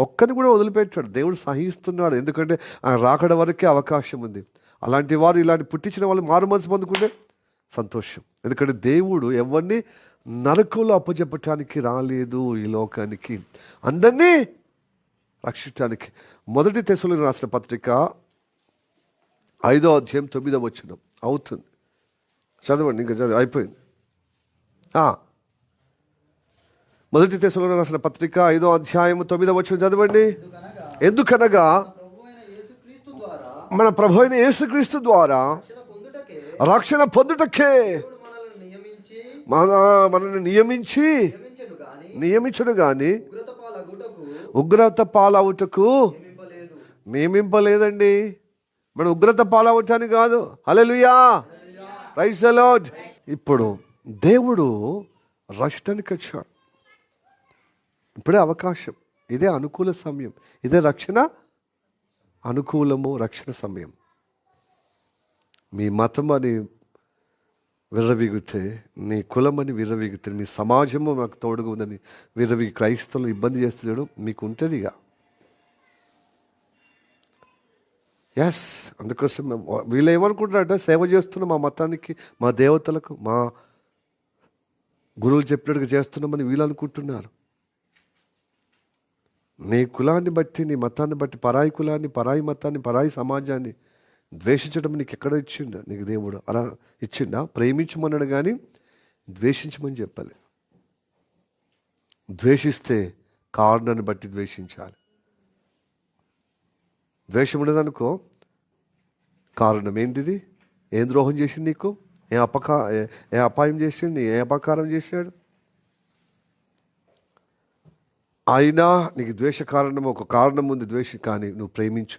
ఒక్కరిని కూడా వదిలిపెట్టాడు. దేవుడు సహిస్తున్నాడు. ఎందుకంటే ఆ రాకడ వరకే అవకాశం ఉంది. అలాంటి వారు ఇలాంటి పుట్టించిన వాళ్ళు మారు మనసు పొందుకుంటే సంతోషం. ఎందుకంటే దేవుడు ఎవరిని నరకంలో అప్పచెప్పటానికి రాలేదు ఈ లోకానికి, అందరినీ రక్షించడానికి. మొదటి తెస్సలోనికీయులకు రాసిన పత్రిక 5వ అధ్యాయం 9వ వచనం అవుతుంది. చదవండి, ఇంకా చదివి అయిపోయింది. మొదటి తెస్సలోనికీయులకు రాసిన పత్రిక 5వ అధ్యాయం 9వ వచనం చదవండి. ఎందుకనగా మన ప్రభు అయిన యేసుక్రీస్తు ద్వారా రక్షణ పొందుటకే మనల్ని నియమించడు గాని ఉగ్రత పాలవుటకు నియమింపలేదండి. మనం ఉగ్రత పాలవటానికి కాదు. హల్లెలూయా, ప్రైజ్ ది లార్డ్. ఇప్పుడు దేవుడు రక్షణకి వచ్చాడు. ఇప్పుడే అవకాశం, ఇదే అనుకూల సమయం, ఇదే రక్షణ అనుకూలము, రక్షణ సమయం. మీ మతం అని విర్రవీగితే, నీ కులం అని విర్రవీగితే, మీ సమాజము నాకు తోడుగా ఉందని విర్రవీగి క్రైస్తవులు ఇబ్బంది చేస్తున్నాడు, మీకు ఉంటుంది ఇక. ఎస్, అందుకోసం వీళ్ళు ఏమనుకుంటారంటే సేవ చేస్తున్నాం మా మతానికి, మా దేవతలకు, మా గురువులు చెప్పినట్టుగా చేస్తున్నామని వీళ్ళు అనుకుంటున్నారు. నీ కులాన్ని బట్టి, నీ మతాన్ని బట్టి పరాయి కులాన్ని, పరాయి మతాన్ని, పరాయి సమాజాన్ని ద్వేషించడం నీకు ఎక్కడ ఇచ్చిండా? నీకు దేవుడు అలా ఇచ్చిండా? ప్రేమించమన్నాడు కానీ ద్వేషించమని చెప్పాలి. ద్వేషిస్తే కారణాన్ని బట్టి ద్వేషించాలి. ద్వేషం ఉండదనుకో, కారణం ఏంటిది? ఏం ద్రోహం చేసిండు నీకు? ఏ అపాయం చేసిండు? ఏ అపకారం చేశాడు? అయినా నీకు ద్వేష కారణం, ఒక కారణం ఉంది ద్వేషం, కానీ నువ్వు ప్రేమించు.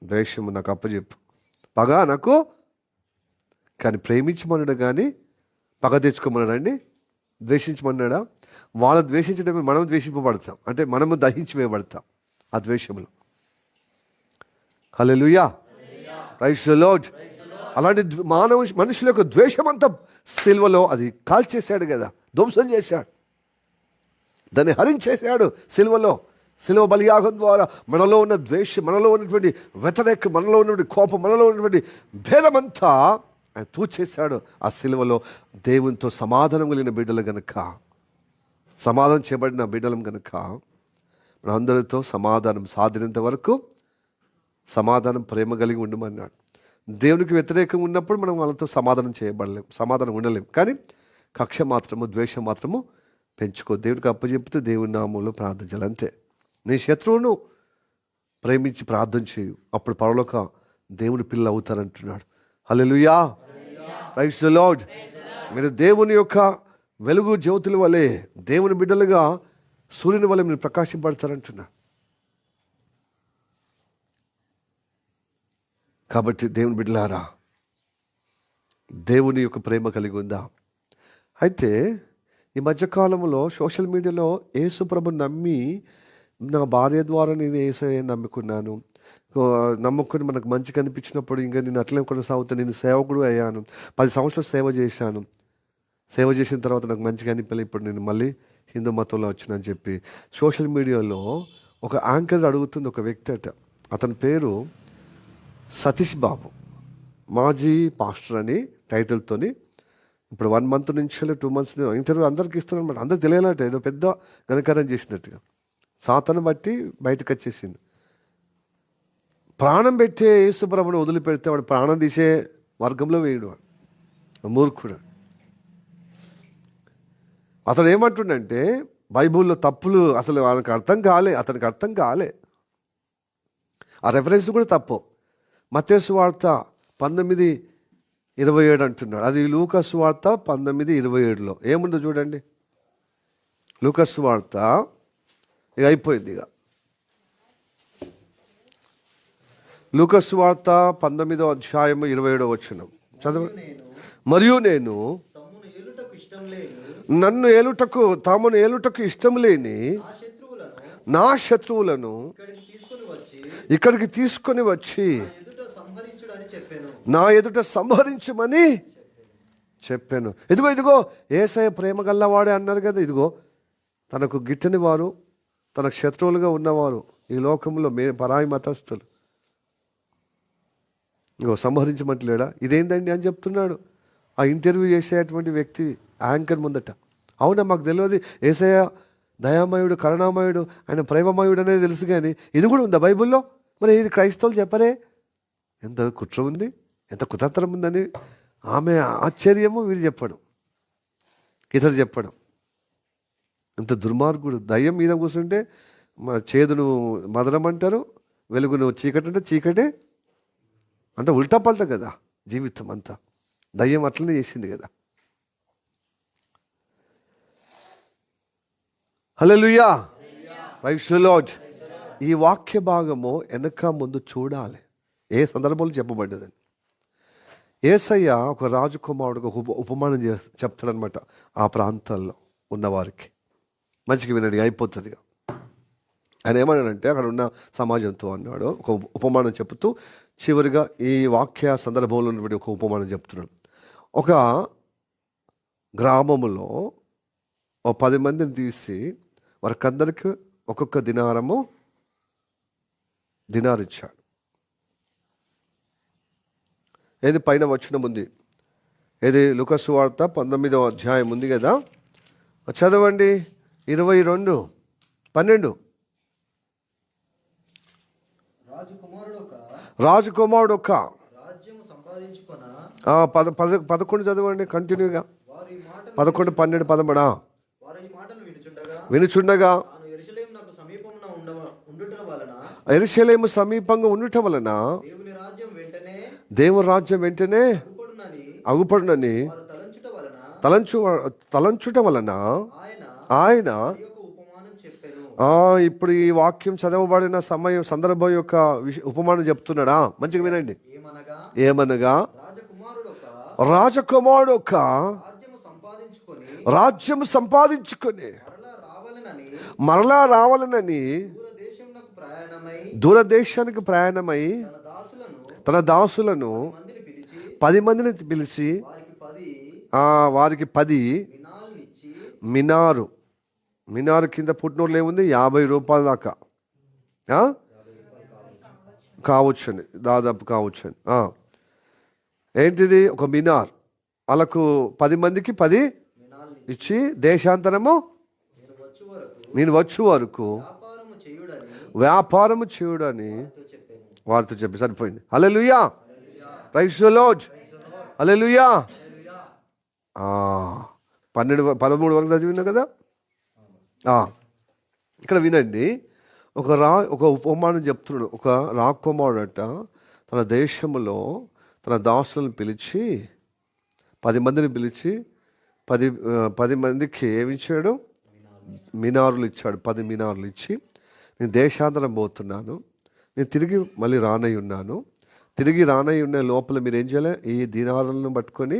ద్వేషము నాకు అప్పచెప్పు, పగ నాకు కానీ ప్రేమించమన్నాడు కానీ పగ తెచ్చుకోమన్నాడండి? ద్వేషించమన్నాడా? వాళ్ళు ద్వేషించడమే మనం ద్వేషింపబడతాం, అంటే మనము దహించి వేయబడతాం ఆ ద్వేషంలో. హల్లెలూయా, ప్రైజ్ ది లార్డ్. అలాంటి మనుషుల యొక్క ద్వేషం అంతా సిలువలో అది కాల్చేశాడు కదా, ధ్వంసం చేశాడు, దాన్ని హరించేశాడు సిలువలో. సిలువ బలియాగం ద్వారా మనలో ఉన్న ద్వేషం, మనలో ఉన్నటువంటి వ్యతిరేక, మనలో ఉన్నటువంటి కోపం, మనలో ఉన్నటువంటి భేదమంతా ఆయన తూచేశాడు ఆ సిలువలో. దేవునితో సమాధానం కలిగిన బిడ్డలు గనుక, సమాధానం చేయబడిన బిడ్డలం గనుక మన అందరితో సమాధానం సాధినంత వరకు సమాధానం, ప్రేమ కలిగి ఉండమన్నాడు. దేవునికి వ్యతిరేకంగా ఉన్నప్పుడు మనం వాళ్ళతో సమాధానం చేయబడలేం, సమాధానం ఉండలేం. కానీ కక్ష మాత్రము, ద్వేషం మాత్రము పెంచుకో. దేవునికి అప్పచెప్తే దేవుని నామంలో ప్రార్థించాలి, అంతే. నీ శత్రువును ప్రేమించి ప్రార్థన చేయు, అప్పుడు పరలోక దేవుని పిల్లలు అవుతారంటున్నాడు. హల్లెలూయా, ప్రైజ్ ది లార్డ్. మీరు దేవుని యొక్క వెలుగు జ్యోతుల వలె, దేవుని బిడ్డలుగా సూర్యుని వలె మీరు ప్రకాశింపడతారంటున్నాడు. కాబట్టి దేవుని బిడ్డలారా, దేవుని యొక్క ప్రేమ కలిగి ఉందా? అయితే ఈ మధ్యకాలంలో సోషల్ మీడియాలో యేసు ప్రభుని నమ్మి, నా భార్య ద్వారా నేను యేసయ్యని నమ్ముకున్నాను, నమ్ముకుని మనకు మంచి కనిపించినప్పుడు ఇంకా నేను అట్లే కొనసాగుతాను, నేను సేవకుడు అయ్యాను, 10 సంవత్సరాలు సేవ చేశాను, సేవ చేసిన తర్వాత నాకు మంచిగా అనిపించలే, ఇప్పుడు నేను మళ్ళీ హిందూ మతంలో వచ్చినని చెప్పి సోషల్ మీడియాలో ఒక యాంకర్ అడుగుతుంది. ఒక వ్యక్తి అట, అతని పేరు సతీష్ బాబు, మాజీ పాస్టర్ అని టైటిల్తోని ఇప్పుడు 1 month నుంచి 2 months ఇంటర్వ్యూ అందరికి ఇస్తున్నాను అనమాట. అందరికి తెలియాలంటే ఏదో పెద్ద ఘనకార్యం చేసినట్టుగా సాతాను బట్టి బయటకు వచ్చేసింది. ప్రాణం పెట్టే యేసుప్రభుని వదిలిపెడితే వాడు ప్రాణం తీసే వర్గంలో వేయడు, మూర్ఖుడు. అతడు ఏమంటుండంటే బైబుల్లో తప్పులు అసలు వాళ్ళకి అతనికి అర్థం కాలే. ఆ రెఫరెన్స్ కూడా తప్పు. మత్తయి సువార్త 19:27 అంటున్నాడు, అది లూకా సువార్త 19:27లో ఏముందో చూడండి. లూకా సువార్త ఇక అయిపోయింది. ఇక లూకా సువార్త 19:27 చదువు. మరియు నేను నన్ను ఏలుటకు, తామును ఏలుటకు ఇష్టం లేని నా శత్రువులను ఇక్కడికి తీసుకొని వచ్చి నా ఎదుట సంహరించమని చెప్పాను. ఇదిగో యేసయ్య ప్రేమ గల్లవాడే అన్నారు కదా. ఇదిగో తనకు గిట్టని వారు, తనకు శత్రువులుగా ఉన్నవారు ఈ లోకంలో పరాయి మతస్థులు, ఇగో సంహరించమంటలేడా? ఇదేందండి అని చెప్తున్నాడు ఆ ఇంటర్వ్యూ చేసేటువంటి వ్యక్తి యాంకర్ ముందట. అవునా, మాకు తెలియదు యేసయ్య దయామయుడు, కరుణామయుడు, ఆయన ప్రేమమయుడు అనేది తెలుసు, కానీ ఇది కూడా ఉందా బైబిల్లో? మరి ఇది క్రైస్తవులు చెప్పరే? ఎంత కుట్ర ఉంది, ఎంత కుతంత్రం ఉందని ఆమె ఆశ్చర్యము, వీడు చెప్పడం, ఇతడు చెప్పడం. ఎంత దుర్మార్గుడు. దయ్యం మీద కూర్చుంటే చేదును మదనం అంటారు, వెలుగును చీకటి అంటే చీకటే అంటే ఉల్టా పల్టా కదా జీవితం అంతా. దయ్యం అట్లనే చేసింది కదా. హల్లెలూయా, ప్రైజ్ ది లార్డ్. ఈ వాక్య భాగము వెనక ముందు చూడాలి, ఏ సందర్భంలో చెప్పబడ్డదని. యేసయ్య ఒక రాజకుమారుడు ఉపమానం చెప్తాడనమాట ఆ ప్రాంతాల్లో ఉన్నవారికి. మంచిగా వినండి, అయిపోతుంది. ఆయన ఏమన్నాడంటే అక్కడ ఉన్న సమాజంతో అన్నాడు, ఒక ఉపమానం చెప్తూ చివరిగా ఈ వాక్య సందర్భంలో ఉన్నటువంటి ఒక ఉపమానం చెప్తున్నాడు. ఒక గ్రామంలో 10 మందిని తీసి వారికందరికి ఒక్కొక్క దినారు ఇచ్చాడు. ఏది పైన వచనం ఉంది, ఏది లూకా సువార్త 19వ ఉంది కదా, చదవండి. 22:12 రాజకుమారుడు ఒక
రాజ్యము సంపాదించుకొన
11 చదవండి కంటిన్యూగా.
వారు ఈ మాటలు
11, 12, 13.
వారు ఈ మాటలు
వినుచుండగా
తాను యెరూషలేము నాకు సమీపమున ఉండుట వలన
యెరూషలేము సమీపంగా ఉండటం వలన
దేవుని
రాజ్యం వెంటనే అగుపడునని
వారు
తలంచుట వలన ఆయన
ఈ యొక్క ఉపమానం చెప్పెను.
ఇప్పుడు ఈ వాక్యం చదవబడిన సందర్భం యొక్క ఉపమానం చెప్తున్నాడా? మంచిగా వినండి. ఏమనగా రాజకుమారుడు ఒక రాజ్యము సంపాదించుకొని మరలా రావాలనని దూరదేశానికి ప్రయాణమై తన దాసులను 10 మందిని పిలిచి వారికి 10 మినారు కింద పుట్టినోళ్ళు ఏముంది, 50 రూపాయల దాకా కావచ్చని, దాదాపు కావచ్చని. ఏంటిది? ఒక మినార్. వాళ్ళకు 10 మందికి 10 ఇచ్చి దేశాంతరము నేను వచ్చు వరకు వ్యాపారము చేయుడని వారితో చెప్పి సరిపోయింది. హల్లెలూయా, ప్రైజ్ ది లార్డ్, హల్లెలూయా. 13 వరకు చదివినా కదా. ఇక్కడ వినండి, ఒక ఉపమానం చెప్తున్నాడు. ఒక రాకుమారుడట తన దేశంలో తన దాసులను పిలిచి 10 మందిని పిలిచి 10 మందికి ఏమిచ్చాడు? మినారులు ఇచ్చాడు. 10 మినారులు ఇచ్చి, నేను దేశాంతరం పోతున్నాను, నేను తిరిగి మళ్ళీ రానై ఉన్నాను, తిరిగి రానై ఉన్న లోపల మీరు ఏం చేయాలి? ఈ దినారులను పట్టుకొని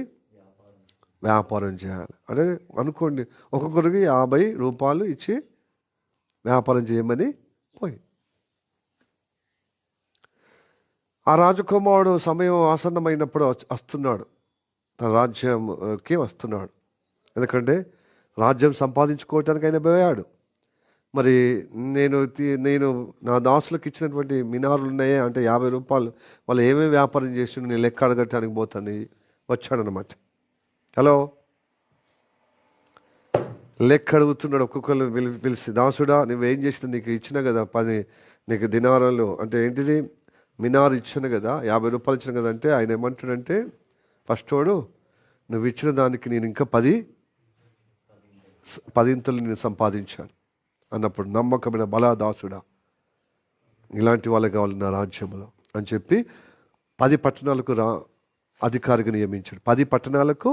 వ్యాపారం చేయాలి. అంటే అనుకోండి, ఒక్కొక్కరికి 50 రూపాయలు ఇచ్చి వ్యాపారం చేయమని పోయి. ఆ రాజకుమారుడు సమయం ఆసన్నమైనప్పుడు వస్తున్నాడు, తన రాజ్యంకి వస్తున్నాడు. ఎందుకంటే రాజ్యం సంపాదించుకోవటానికి ఆయన పోయాడు. మరి నేను నా దాసులకు ఇచ్చినటువంటి మినారులు ఉన్నాయే అంటే 50 రూపాయలు, వాళ్ళు ఏమేమి వ్యాపారం చేసి నేను లెక్క అడగటానికి పోతాను వచ్చాడనమాట. హలో, లెక్క అడుగుతున్నాడు. ఒక్కొక్కరు పిలిచి, దాసుడా నువ్వేం చేసినా నీకు ఇచ్చిన కదా 10 నీకు దినారాలు అంటే ఏంటిది మినారు ఇచ్చాను కదా, 50 రూపాయలు ఇచ్చాను కదా. అంటే ఆయన ఏమంటాడంటే, ఫస్ట్ వాడు నువ్వు ఇచ్చిన దానికి నేను ఇంకా 10 నేను సంపాదించాను అన్నప్పుడు, నమ్మకమైన బలాదాసుడా, ఇలాంటి వాళ్ళకి కావాలి నా రాజ్యంలో అని చెప్పి 10 పట్టణాలకు అధికారిగా నియమించాడు. 10 పట్టణాలకు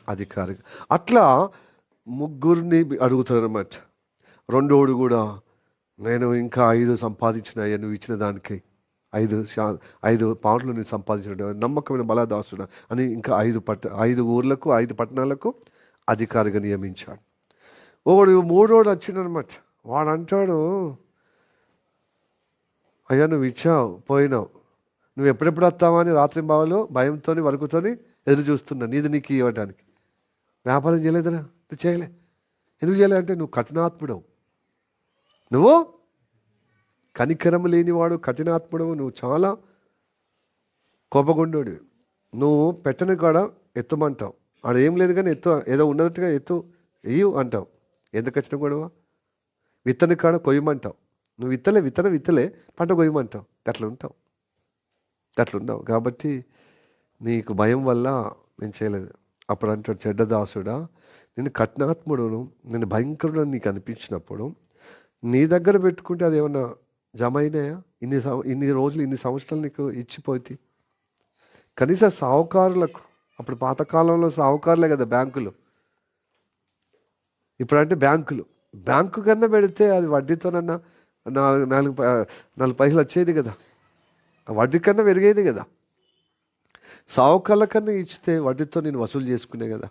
అధికారిగా. అట్లా ముగ్గురిని అడుగుతాడు అనమాట. రెండోడు కూడా, నేను ఇంకా 5 సంపాదించినాయి నువ్వు ఇచ్చిన దానికి, 5 పౌండ్లు నేను సంపాదించిన నమ్మకమైన బలాదాసుడా అని ఇంకా 5 ఊర్లకు 5 పట్టణాలకు అధికారిగా నియమించాడు. మూడోడు వచ్చిందనమాట. వాడు అంటాడు, అయ్యా నువ్వు ఇచ్చావు, పోయినావు, నువ్వు ఎప్పుడెప్పుడు వస్తావా అని రాత్రి బావలో భయంతో వరకుతో ఎదురు చూస్తున్నా నీది నీకు ఇవ్వడానికి. వ్యాపారం చేయలేదురా, నువ్వు చేయలే. ఎందుకు చేయలే అంటే నువ్వు కఠినాత్ముడవు, నువ్వు కనికరం లేనివాడు, కఠినాత్ముడవు, నువ్వు చాలా కోపగుండోడు. నువ్వు పెట్టని కాడ ఎత్తమంటావు, ఆడ ఏం లేదు కానీ ఏదో ఉన్నట్టుగా ఎయ్యు అంటావు. ఎందుకు వచ్చిన గొడవ? విత్తని కాడ కొయ్యమంటావు, నువ్వు విత్తలే పంట కొయ్యమంటావు. అట్లుంటావు కాబట్టి నీకు భయం వల్ల నేను చేయలేదు. అప్పుడు అంటాడు, చెడ్డదాసుడా, నేను కఠినాత్ముడును, నేను భయంకరుడు నీకు అనిపించినప్పుడు నీ దగ్గర పెట్టుకుంటే అది ఏమన్నా జమ అయినాయా? ఇన్ని రోజులు ఇన్ని సంవత్సరాలు నీకు ఇచ్చిపోయి. కనీసం సావుకారులకు, అప్పుడు పాతకాలంలో సావుకారులే కదా బ్యాంకులు, ఇప్పుడంటే బ్యాంకు కన్నా పెడితే అది వడ్డీతోనన్నా 4 పైసలు వచ్చేది కదా, వడ్డీ కన్నా పెరిగేది కదా. సావుకారుల కన్నా ఇచ్చితే వడ్డీతో నేను వసూలు చేసుకునే కదా.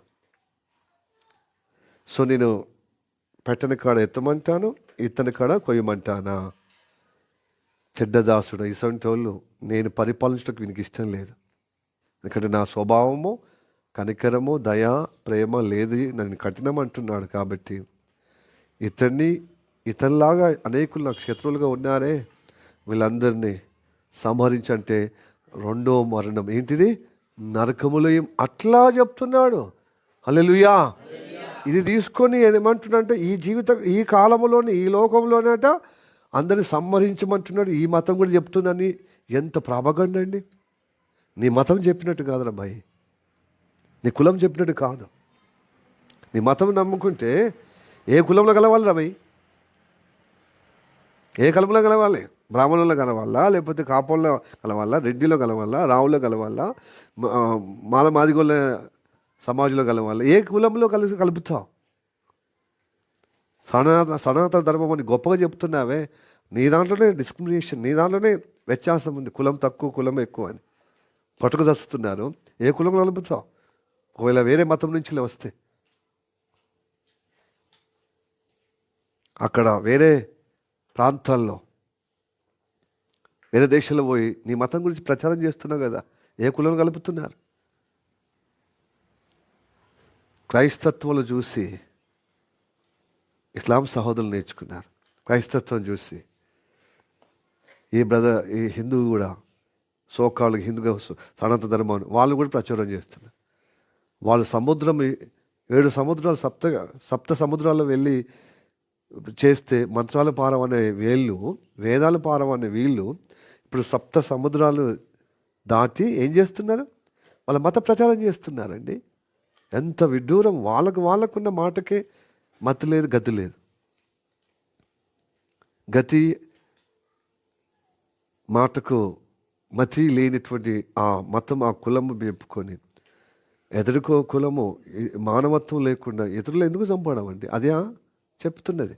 సో నేను పెట్టని కాడ ఎత్తమంటాను, ఇతని కాడ కొయ్యమంటానా? చెడ్డదాసుడు, ఇసంటి వాళ్ళు నేను పరిపాలించడానికి వీనికి ఇష్టం లేదు. ఎందుకంటే నా స్వభావము కనికరము దయ ప్రేమ లేదు, నన్ను కఠినం అంటున్నాడు. కాబట్టి ఇతనిలాగా అనేకులు నాకు శత్రువులుగా ఉన్నారే, వీళ్ళందరినీ సంహరించంటే రెండో మరణం ఏంటిది? నరకములో. అట్లా చెప్తున్నాడు. హల్లెలూయా. ఇది తీసుకొని ఏమంటున్నాడంటే ఈ కాలంలోనే ఈ లోకంలోనేట అందరిని సంహరించమంటున్నాడు. ఈ మతం కూడా చెప్తుందని ఎంత ప్రాపగండ అండి. నీ మతం చెప్పినట్టు కాదురా భయ్, నీ కులం చెప్పినట్టు కాదు. నీ మతం నమ్ముకుంటే ఏ కులంలో కలవాలిరా భయ్? ఏ కులంలో కలవాలి? బ్రాహ్మణుల్లో కలవాలా, లేకపోతే కాపోల్లో కలవాలా, రెడ్డిలో కలవాలా, రావులో కలవాలా, మాదిగోళ్ళ సమాజంలో కలవాలా? ఏ కులంలో కలుపుతావు? సనాతన ధర్మం అని గొప్పగా చెప్తున్నావే, నీ దాంట్లోనే డిస్క్రిమినేషన్, నీ దాంట్లోనే వ్యత్యాసం ఉంది. కులం తక్కువ, కులం ఎక్కువ అని పట్టుకు చస్తున్నారు. ఏ కులంలో కలుపుతావు? ఒకవేళ వేరే మతం నుంచి వస్తే అక్కడ వేరే ప్రాంతాల్లో, వేరే దేశాల్లో పోయి నీ మతం గురించి ప్రచారం చేస్తున్నావు కదా, ఏ కులం కలుపుతున్నారు? క్రైస్తత్వంలో చూసి ఇస్లాం సహోదరులు నేర్చుకున్నారు. క్రైస్తత్వం చూసి ఈ హిందువు కూడా సోకాళ్ళకి హిందుగా సనాతన ధర్మాన్ని వాళ్ళు కూడా ప్రచారం చేస్తున్నారు. వాళ్ళు 7 సముద్రాలు సప్త సముద్రాల్లో వెళ్ళి చేస్తే మంత్రాలు పారమనే వీళ్ళు, వేదాలు పారమనే వీళ్ళు ఇప్పుడు 7 సముద్రాలు దాటి ఏం చేస్తున్నారు? వాళ్ళ మత ప్రచారం చేస్తున్నారండి. ఎంత విడ్డూరం! వాళ్ళకున్న మాటకే మతి లేదు, గతి లేదు. గతి మాటకు మతి లేనిటువంటి ఆ మతం, ఆ కులము చెప్పుకొని ఎదురుకో కులము, మానవత్వం లేకుండా ఇతరులు ఎందుకు చంపడం అండి? అదే చెప్తున్నది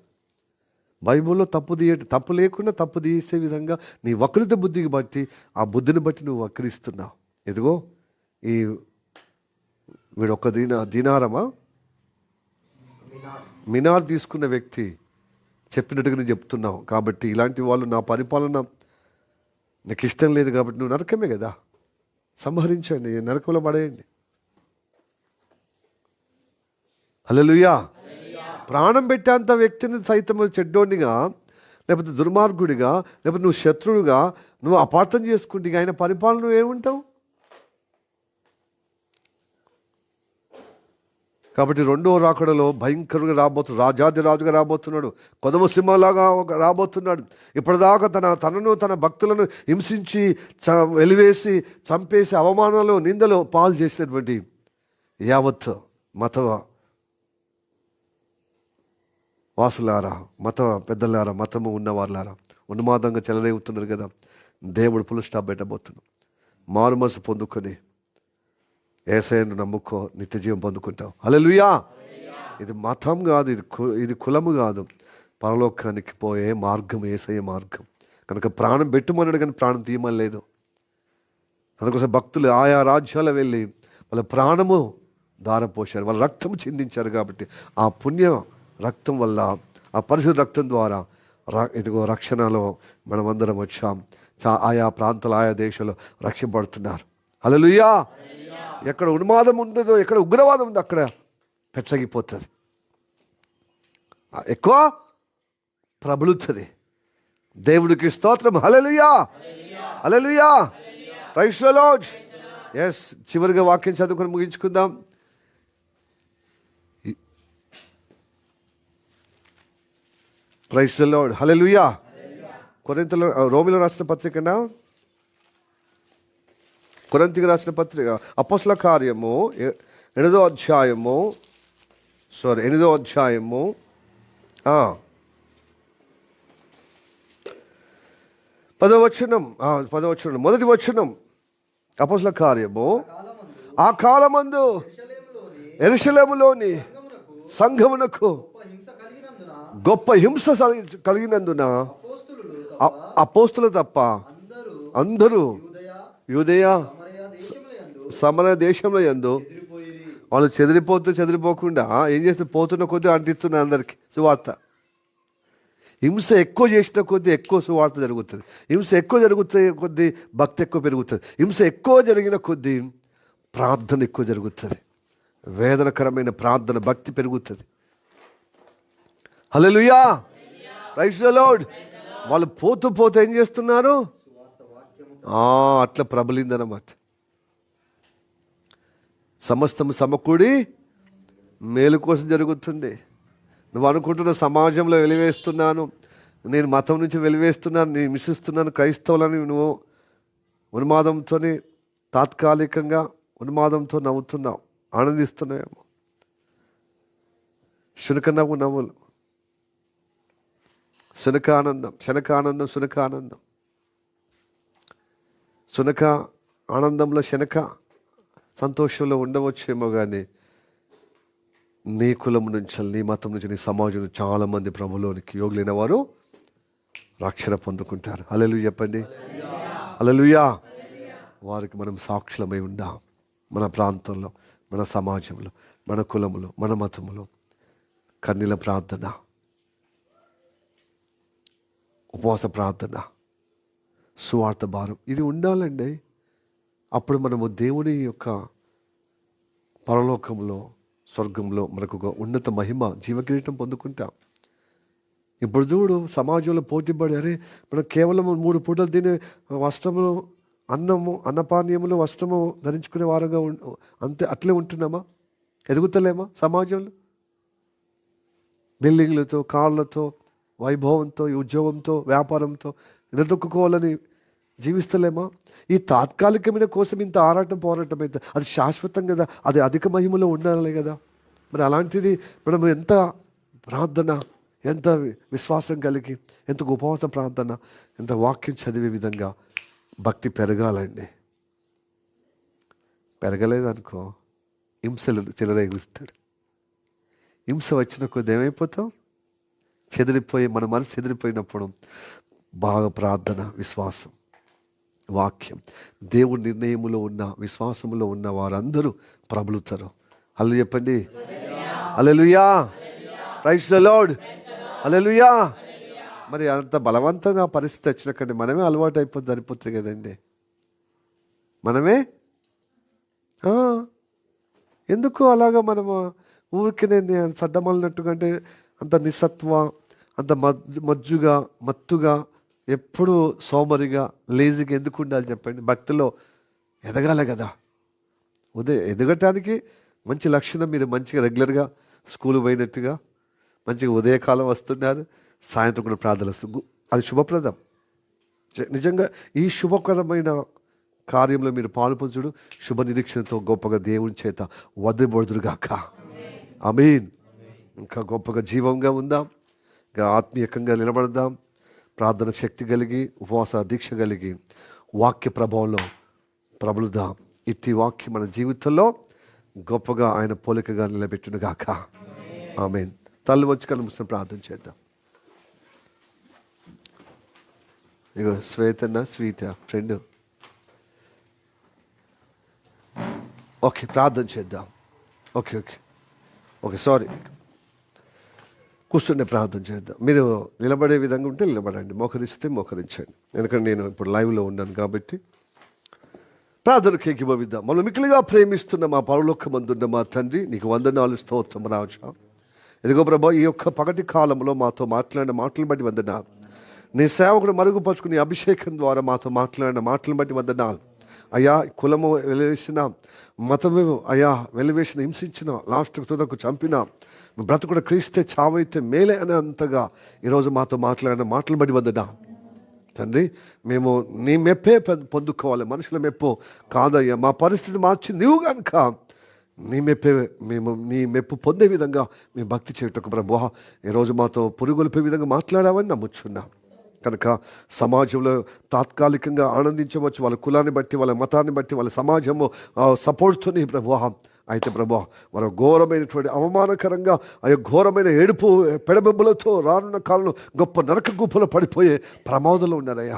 బైబిల్లో. తప్పు లేకుండా తప్పు తీసే విధంగా నీ వక్రత బుద్ధికి బట్టి, ఆ బుద్ధిని బట్టి నువ్వు వక్రిస్తున్నావు. ఎదుగో వీడు ఒక దీనారమా మినార్ తీసుకున్న వ్యక్తి చెప్పినట్టుగా నేను చెప్తున్నావు. కాబట్టి ఇలాంటి వాళ్ళు నా పరిపాలన నాకు ఇష్టం లేదు కాబట్టి నువ్వు నరకమే కదా, సంహరించండి, నరకంలో పడేయండి. హల్లెలూయా. ప్రాణం పెట్టేంత వ్యక్తిని సైతం చెడ్డోడిగా, లేకపోతే దుర్మార్గుడిగా, లేకపోతే నువ్వు శత్రువుగా నువ్వు అపార్థం చేసుకుంటే ఆయన పరిపాలన నువ్వు ఏముంటావు? కాబట్టి 2వ రాకడలో భయంకరంగా రాబోతున్నాడు, రాజాది రాజుగా రాబోతున్నాడు, కొదమ సింహలాగా రాబోతున్నాడు. ఇప్పటిదాకా తనను తన భక్తులను హింసించి వెలివేసి చంపేసి అవమానాలు నిందలు పాలు చేసినటువంటి యావత్ మత వాసులారా, మత పెద్దలారా, మతము ఉన్నవారులారా, ఉన్మాదంగా చెలరేగుతున్నారు కదా, దేవుడు ఫుల్ స్టాప్ పెట్టబోతున్నాడు. మారు మనసు పొందుకొని యేసయ్యను నమ్ముకో, నిత్య జీవం పొందుకుంటావు. హల్లెలూయా. ఇది మతం కాదు, ఇది కులము కాదు, పరలోకానికి పోయే మార్గం యేసయ్య మార్గం. కనుక ప్రాణం పెట్టుమన్నాడు కానీ ప్రాణం తీయమని లేదు. అందుకోసం భక్తులు ఆయా రాజ్యాలు వెళ్ళి వాళ్ళ ప్రాణము దారపోశారు, వాళ్ళ రక్తం చిందించారు. కాబట్టి ఆ పుణ్య రక్తం వల్ల, ఆ పరిశుద్ధ రక్తం ద్వారా ఇదిగో రక్షణలో మనమందరం వచ్చాం. ఆయా ప్రాంతాలు, ఆయా దేశాలు రక్షింపబడుతున్నారు. హల్లెలూయా. ఎక్కడ ఉన్మాదం ఉండదో, ఎక్కడ ఉగ్రవాదం ఉందో అక్కడ పెచ్చగిపోతుంది, ఎక్కువ ప్రబలుతుంది. దేవుడికి స్తోత్రం. Hallelujah, hallelujah, praise the Lord. Yes, చివరిగా వాక్యం చదువుకొని ముగించుకుందాం. Praise the Lord. హల్లెలూయా. రోమిలో రాసిన పత్రికనా, కొరింథీయులకు రాసిన పత్రిక, అపోస్తల కార్యము 8వ అధ్యాయము 8వ అధ్యాయము 10వ వచనం, మొదటి వచనం. అపోస్తల కార్యము, ఆ కాలమందు యెరూషలేములోని సంఘమునకు గొప్ప హింస కలిగినందున అపోస్తులు తప్ప అందరూ యూదయ సమరయ దేశంలో యందు వాళ్ళు చెదిరిపోకుండా ఏం చేస్తే పోతున్న కొద్దీ అంటిస్తున్నారు అందరికీ సువార్త. హింస ఎక్కువ చేసిన కొద్దీ ఎక్కువ సువార్త జరుగుతుంది. హింస ఎక్కువ జరుగుతుంది కొద్దీ భక్తి ఎక్కువ పెరుగుతుంది. హింస ఎక్కువ జరిగిన కొద్దీ ప్రార్థన ఎక్కువ జరుగుతుంది. వేదనకరమైన ప్రార్థన, భక్తి పెరుగుతుంది. హల్లెలూయా, ప్రైజ్ ది లార్డ్. వాళ్ళు పోతూ ఏం చేస్తున్నారు? అట్లా ప్రబలిందన్నమాట. సమస్తము సమకూడి మేలు కోసం జరుగుతుంది. నువ్వు అనుకుంటున్న సమాజంలో వెలివేస్తున్నాను, నేను మతం నుంచి వెలివేస్తున్నాను, నేను హింసిస్తున్నాను క్రైస్తవులని నువ్వు ఉన్మాదంతోనే తాత్కాలికంగా ఉన్మాదంతో నవ్వుతున్నాం, ఆనందిస్తున్నాయేమో. శునక నవ్వులు, శునకానందం, శునకానందం. శునక ఆనందంలో శనక సంతోషంలో ఉండవచ్చేమో, కానీ నీ కులం నుంచి, నీ మతం నుంచి, నీ సమాజం నుంచి చాలామంది ప్రభులోనికి యోగులైన వారు రక్షణ పొందుకుంటారు. హల్లెలూయా చెప్పండి. హల్లెలూయా. వారికి మనం సాక్షులమై ఉందాం. మన ప్రాంతంలో, మన సమాజంలో, మన కులములో, మన మతములో కన్నీల ప్రార్థన, ఉపవాస ప్రార్థన, సువార్త భారం ఇది ఉండాలండి. అప్పుడు మనము దేవుని యొక్క పరలోకంలో, స్వర్గంలో మనకు ఒక ఉన్నత మహిమ, జీవకిరీటం పొందుకుంటాం. ఇప్పుడు చూడు, సమాజంలో పోటీపడి, అరే మనం కేవలం 3 పూటలు తినే వస్త్రము, అన్నపానీయములు, వస్త్రము ధరించుకునే వారుగా అట్లే ఉంటున్నామా? ఎదుగుతలేమా? సమాజంలో బిల్డింగ్లతో, కార్లతో, వైభవంతో, ఉద్యోగంతో, వ్యాపారంతో నిలదొక్కుకోవాలని జీవిస్తలేమా? ఈ తాత్కాలికమైన కోసం ఇంత ఆరాటం, పోరాటం అయితే అది శాశ్వతం కదా, అది అధిక మహిమలో ఉండాలి కదా. మరి అలాంటిది మనం ఎంత ప్రార్థన, ఎంత విశ్వాసం కలిగి, ఎంత ఉపవాస ప్రార్థన, ఎంత వాక్యం చదివే విధంగా భక్తి పెరగాలండి. పెరగలేదనుకో హింసలు చెలరేగుతాడు. హింస వచ్చిన కొద్ది ఏమైపోతాం? చెదిరిపోయి, మన మనసు చెదిరిపోయినప్పుడు బాగా ప్రార్థన, విశ్వాసం, వాక్యం, దేవుడి నిర్ణయములో ఉన్న, విశ్వాసములో ఉన్న వారందరూ ప్రబలుతారు. హల్లెలూయా చెప్పండి. Hallelujah. Praise the Lord. Hallelujah. మరి అంత బలవంతంగా పరిస్థితి వచ్చినకండి మనమే అలవాటు అయిపోతే సరిపోతుంది కదండి. మనమే ఎందుకు అలాగా మనము ఊరికే సడ్డమలినట్టుగా, అంటే అంత నిస్సత్వ, అంత మత్తుగా, ఎప్పుడు సోమరిగా, లేజీగా ఎందుకు ఉండాలి చెప్పండి? భక్తిలో ఎదగాలి కదా. ఎదగటానికి మంచి లక్షణం, మీరు మంచిగా రెగ్యులర్గా స్కూల్ పోయినట్టుగా మంచిగా ఉదయకాలం వస్తున్నారు, సాయంత్రం కూడా ప్రార్థన వస్తుంది, అది శుభప్రదం. నిజంగా ఈ శుభకరమైన కార్యంలో మీరు పాల్పంచుడు, శుభ నిరీక్షణతో గొప్పగా దేవుని చేత వదిలిబడుదురుగాక. ఆమేన్. ఇంకా గొప్పగా జీవంగా ఉందాం, ఇంకా ఆత్మీయంగా నిలబడదాం, ప్రార్థన శక్తి కలిగి, ఉపవాస దీక్ష కలిగి, వాక్య ప్రభావంలో ప్రబలుదాం. ఇట్టి వాక్యం మన జీవితంలో గొప్పగా ఆయన పోలికగా నిలబెట్టునుగాక. ఆమేన్. తల్లి వచ్చి కళ్ళు మూసుకొని ప్రార్థన చేద్దాం. ఇగో శ్వేతన్న, స్వీటా ఫ్రెండ్. ఓకే, ప్రార్థన చేద్దాం. ఓకే సారీ, కూర్చుండే ప్రార్థన చేద్దాం. మీరు నిలబడే విధంగా ఉంటే నిలబడండి, మోకరిస్తే మోకరించండి. ఎందుకంటే నేను ఇప్పుడు లైవ్లో ఉన్నాను కాబట్టి ప్రార్థనకు ఏకీభవిద్దాం. మనం మిక్కిలిగా ప్రేమిస్తున్న మా పరలోకమందున్న మా తండ్రి, నీకు వందనాలు, స్తోత్రం రాజా. ఎదుగో ప్రభా, ఈ యొక్క పగటి కాలంలో మాతో మాట్లాడిన మాటలు బట్టి వందనాలు. నీ సేవకుడు మరుగుపరుచుకుని అభిషేకం ద్వారా మాతో మాట్లాడిన మాటలను బట్టి వందనాలు. అయ్యా, కులము వెలివేసిన, మతము అయ్యా వెలివేసిన, హింసించిన, లాస్ట్ తుదకు చంపిన, బ్రతుకుడు క్రీస్తే చావైతే మేలే అనే అంతగా ఈరోజు మాతో మాట్లాడిన మాటలు బట్టి వందనాలు తండ్రి. మేము నీ మెప్పే పొందుకోవాలి, మనుషుల మెప్పు కాదయ్యా. మా పరిస్థితి మార్చి నీవు కనుక మేము నీ మెప్పు పొందే విధంగా మేము భక్తి చేయటకు ప్రభువా ఈరోజు మాతో పురుగొల్పే విధంగా మాట్లాడామని నమ్ముచున్నాం. కనుక సమాజంలో తాత్కాలికంగా ఆనందించవచ్చు, వాళ్ళ కులాన్ని బట్టి, వాళ్ళ మతాన్ని బట్టి, వాళ్ళ సమాజము సపోర్ట్తోని ప్రభువా. అయితే ప్రభువా, వారు ఘోరమైనటువంటి అవమానకరంగా, ఘోరమైన ఏడుపు పెడబెబ్బులతో రానున్న కాలంలో గొప్ప నరక గుప్పలో పడిపోయే ప్రమాదంలో ఉన్నారయ్యా.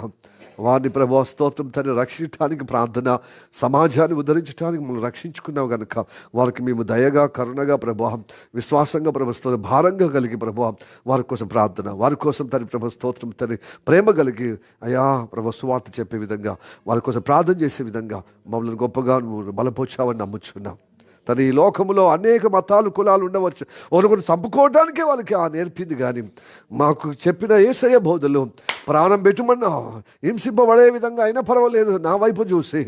వారిని ప్రభువా స్తోత్రం తండ్రి, రక్షించడానికి ప్రార్థన, సమాజాన్ని ఉద్ధరించడానికి మనం రక్షించుకున్నావు కనుక వారికి మేము దయగా, కరుణగా ప్రభువా, విశ్వాసంగా ప్రభుత్వం, భారంగా కలిగి ప్రభువా వారి కోసం ప్రార్థన, వారి కోసం తండ్రి ప్రభు స్తోత్రం తండ్రి, ప్రేమ కలిగి అయ్యా ప్రభు సువార్త చెప్పే విధంగా, వారి కోసం ప్రార్థన చేసే విధంగా మమ్మల్ని గొప్పగా నువ్వు బలపరిచావని నమ్ముచున్నాం. తన ఈ లోకంలో అనేక మతాలు, కులాలు ఉండవచ్చు, ఒకరికొకరు చంపుకోవడానికే వాళ్ళకి నేర్పింది. కానీ మాకు చెప్పిన యేసయ్య బోధలు ప్రాణం పెట్టుమన్నా, హింసింపబడే విధంగా అయినా పర్వాలేదు, నా వైపు చూసి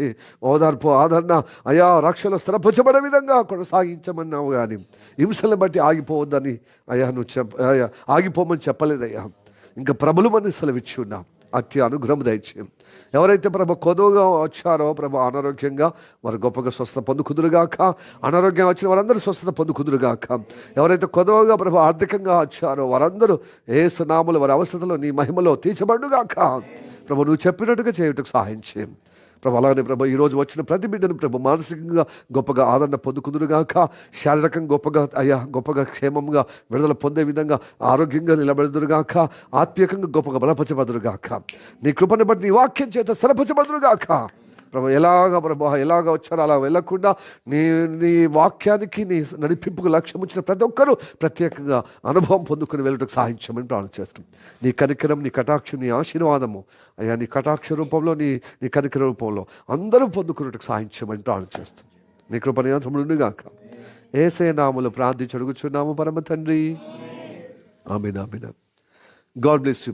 ఓదార్పు, ఆదరణ, అయా రక్షణ స్థిరపరచబడే విధంగా కొనసాగించమన్నావు. కానీ హింసలను బట్టి ఆగిపోవద్దని అయ్యా నువ్వు ఆగిపోమని చెప్పలేదయ్యా. ఇంకా ప్రబలమని సెలవిచ్చి ఉన్నాం. అట్టి అనుగ్రహం దయచేయం. ఎవరైతే ప్రభు కొదువుగా వచ్చారో ప్రభు అనారోగ్యంగా వారు గొప్పగా స్వస్థత పొందుకుదురుగాక. అనారోగ్యం వచ్చిన వారందరూ స్వస్థత పొందుకుదురుగాక. ఎవరైతే కొదువుగా ప్రభు ఆర్థికంగా వచ్చారో వారందరూ యేసు నామములో వారి అవసరతలో నీ మహిమలో తీర్చబడుగాక. ప్రభు నువ్వు చెప్పినట్టుగా చేయుటకు సహాయం చేయం ప్రభు. అలాగే ప్రభు ఈరోజు వచ్చిన ప్రతి బిడ్డను ప్రభు మానసికంగా గొప్పగా ఆదరణ పొందుకుందురుగాక. శారీరకంగా గొప్పగా గొప్పగా క్షేమంగా విడుదల పొందే విధంగా ఆరోగ్యంగా నిలబెడుదురుగాక. ఆత్మీయంగా గొప్పగా బలపరచబడుదురుగాక. నీ కృపను బట్టి నీ వాక్యం చేత స్థిరపరచబడుదురుగాక. ప్రభు ఎలాగ వచ్చారో అలా వెళ్ళకుండా నీ వాక్యానికి నీ నడిపింపుకు లక్ష్యం ఉంచిన ప్రతి ఒక్కరూ ప్రత్యేకంగా అనుభవం పొందుకుని వెళ్ళటకు సాధించమని ప్రార్థన చేస్తాం. నీ కనికరం, నీ కటాక్షం, నీ ఆశీర్వాదము అయ్యా నీ కటాక్ష రూపంలో నీ కనికర రూపంలో అందరూ పొందుకున్నట్టుకు సాధించమని ప్రార్థన చేస్తాం. నీ కృపణయాసములుగాక. యేసయ్య నామములో ప్రార్థించి అడుగుచున్నాము పరమ తండ్రి. Amen. Amen. God bless you.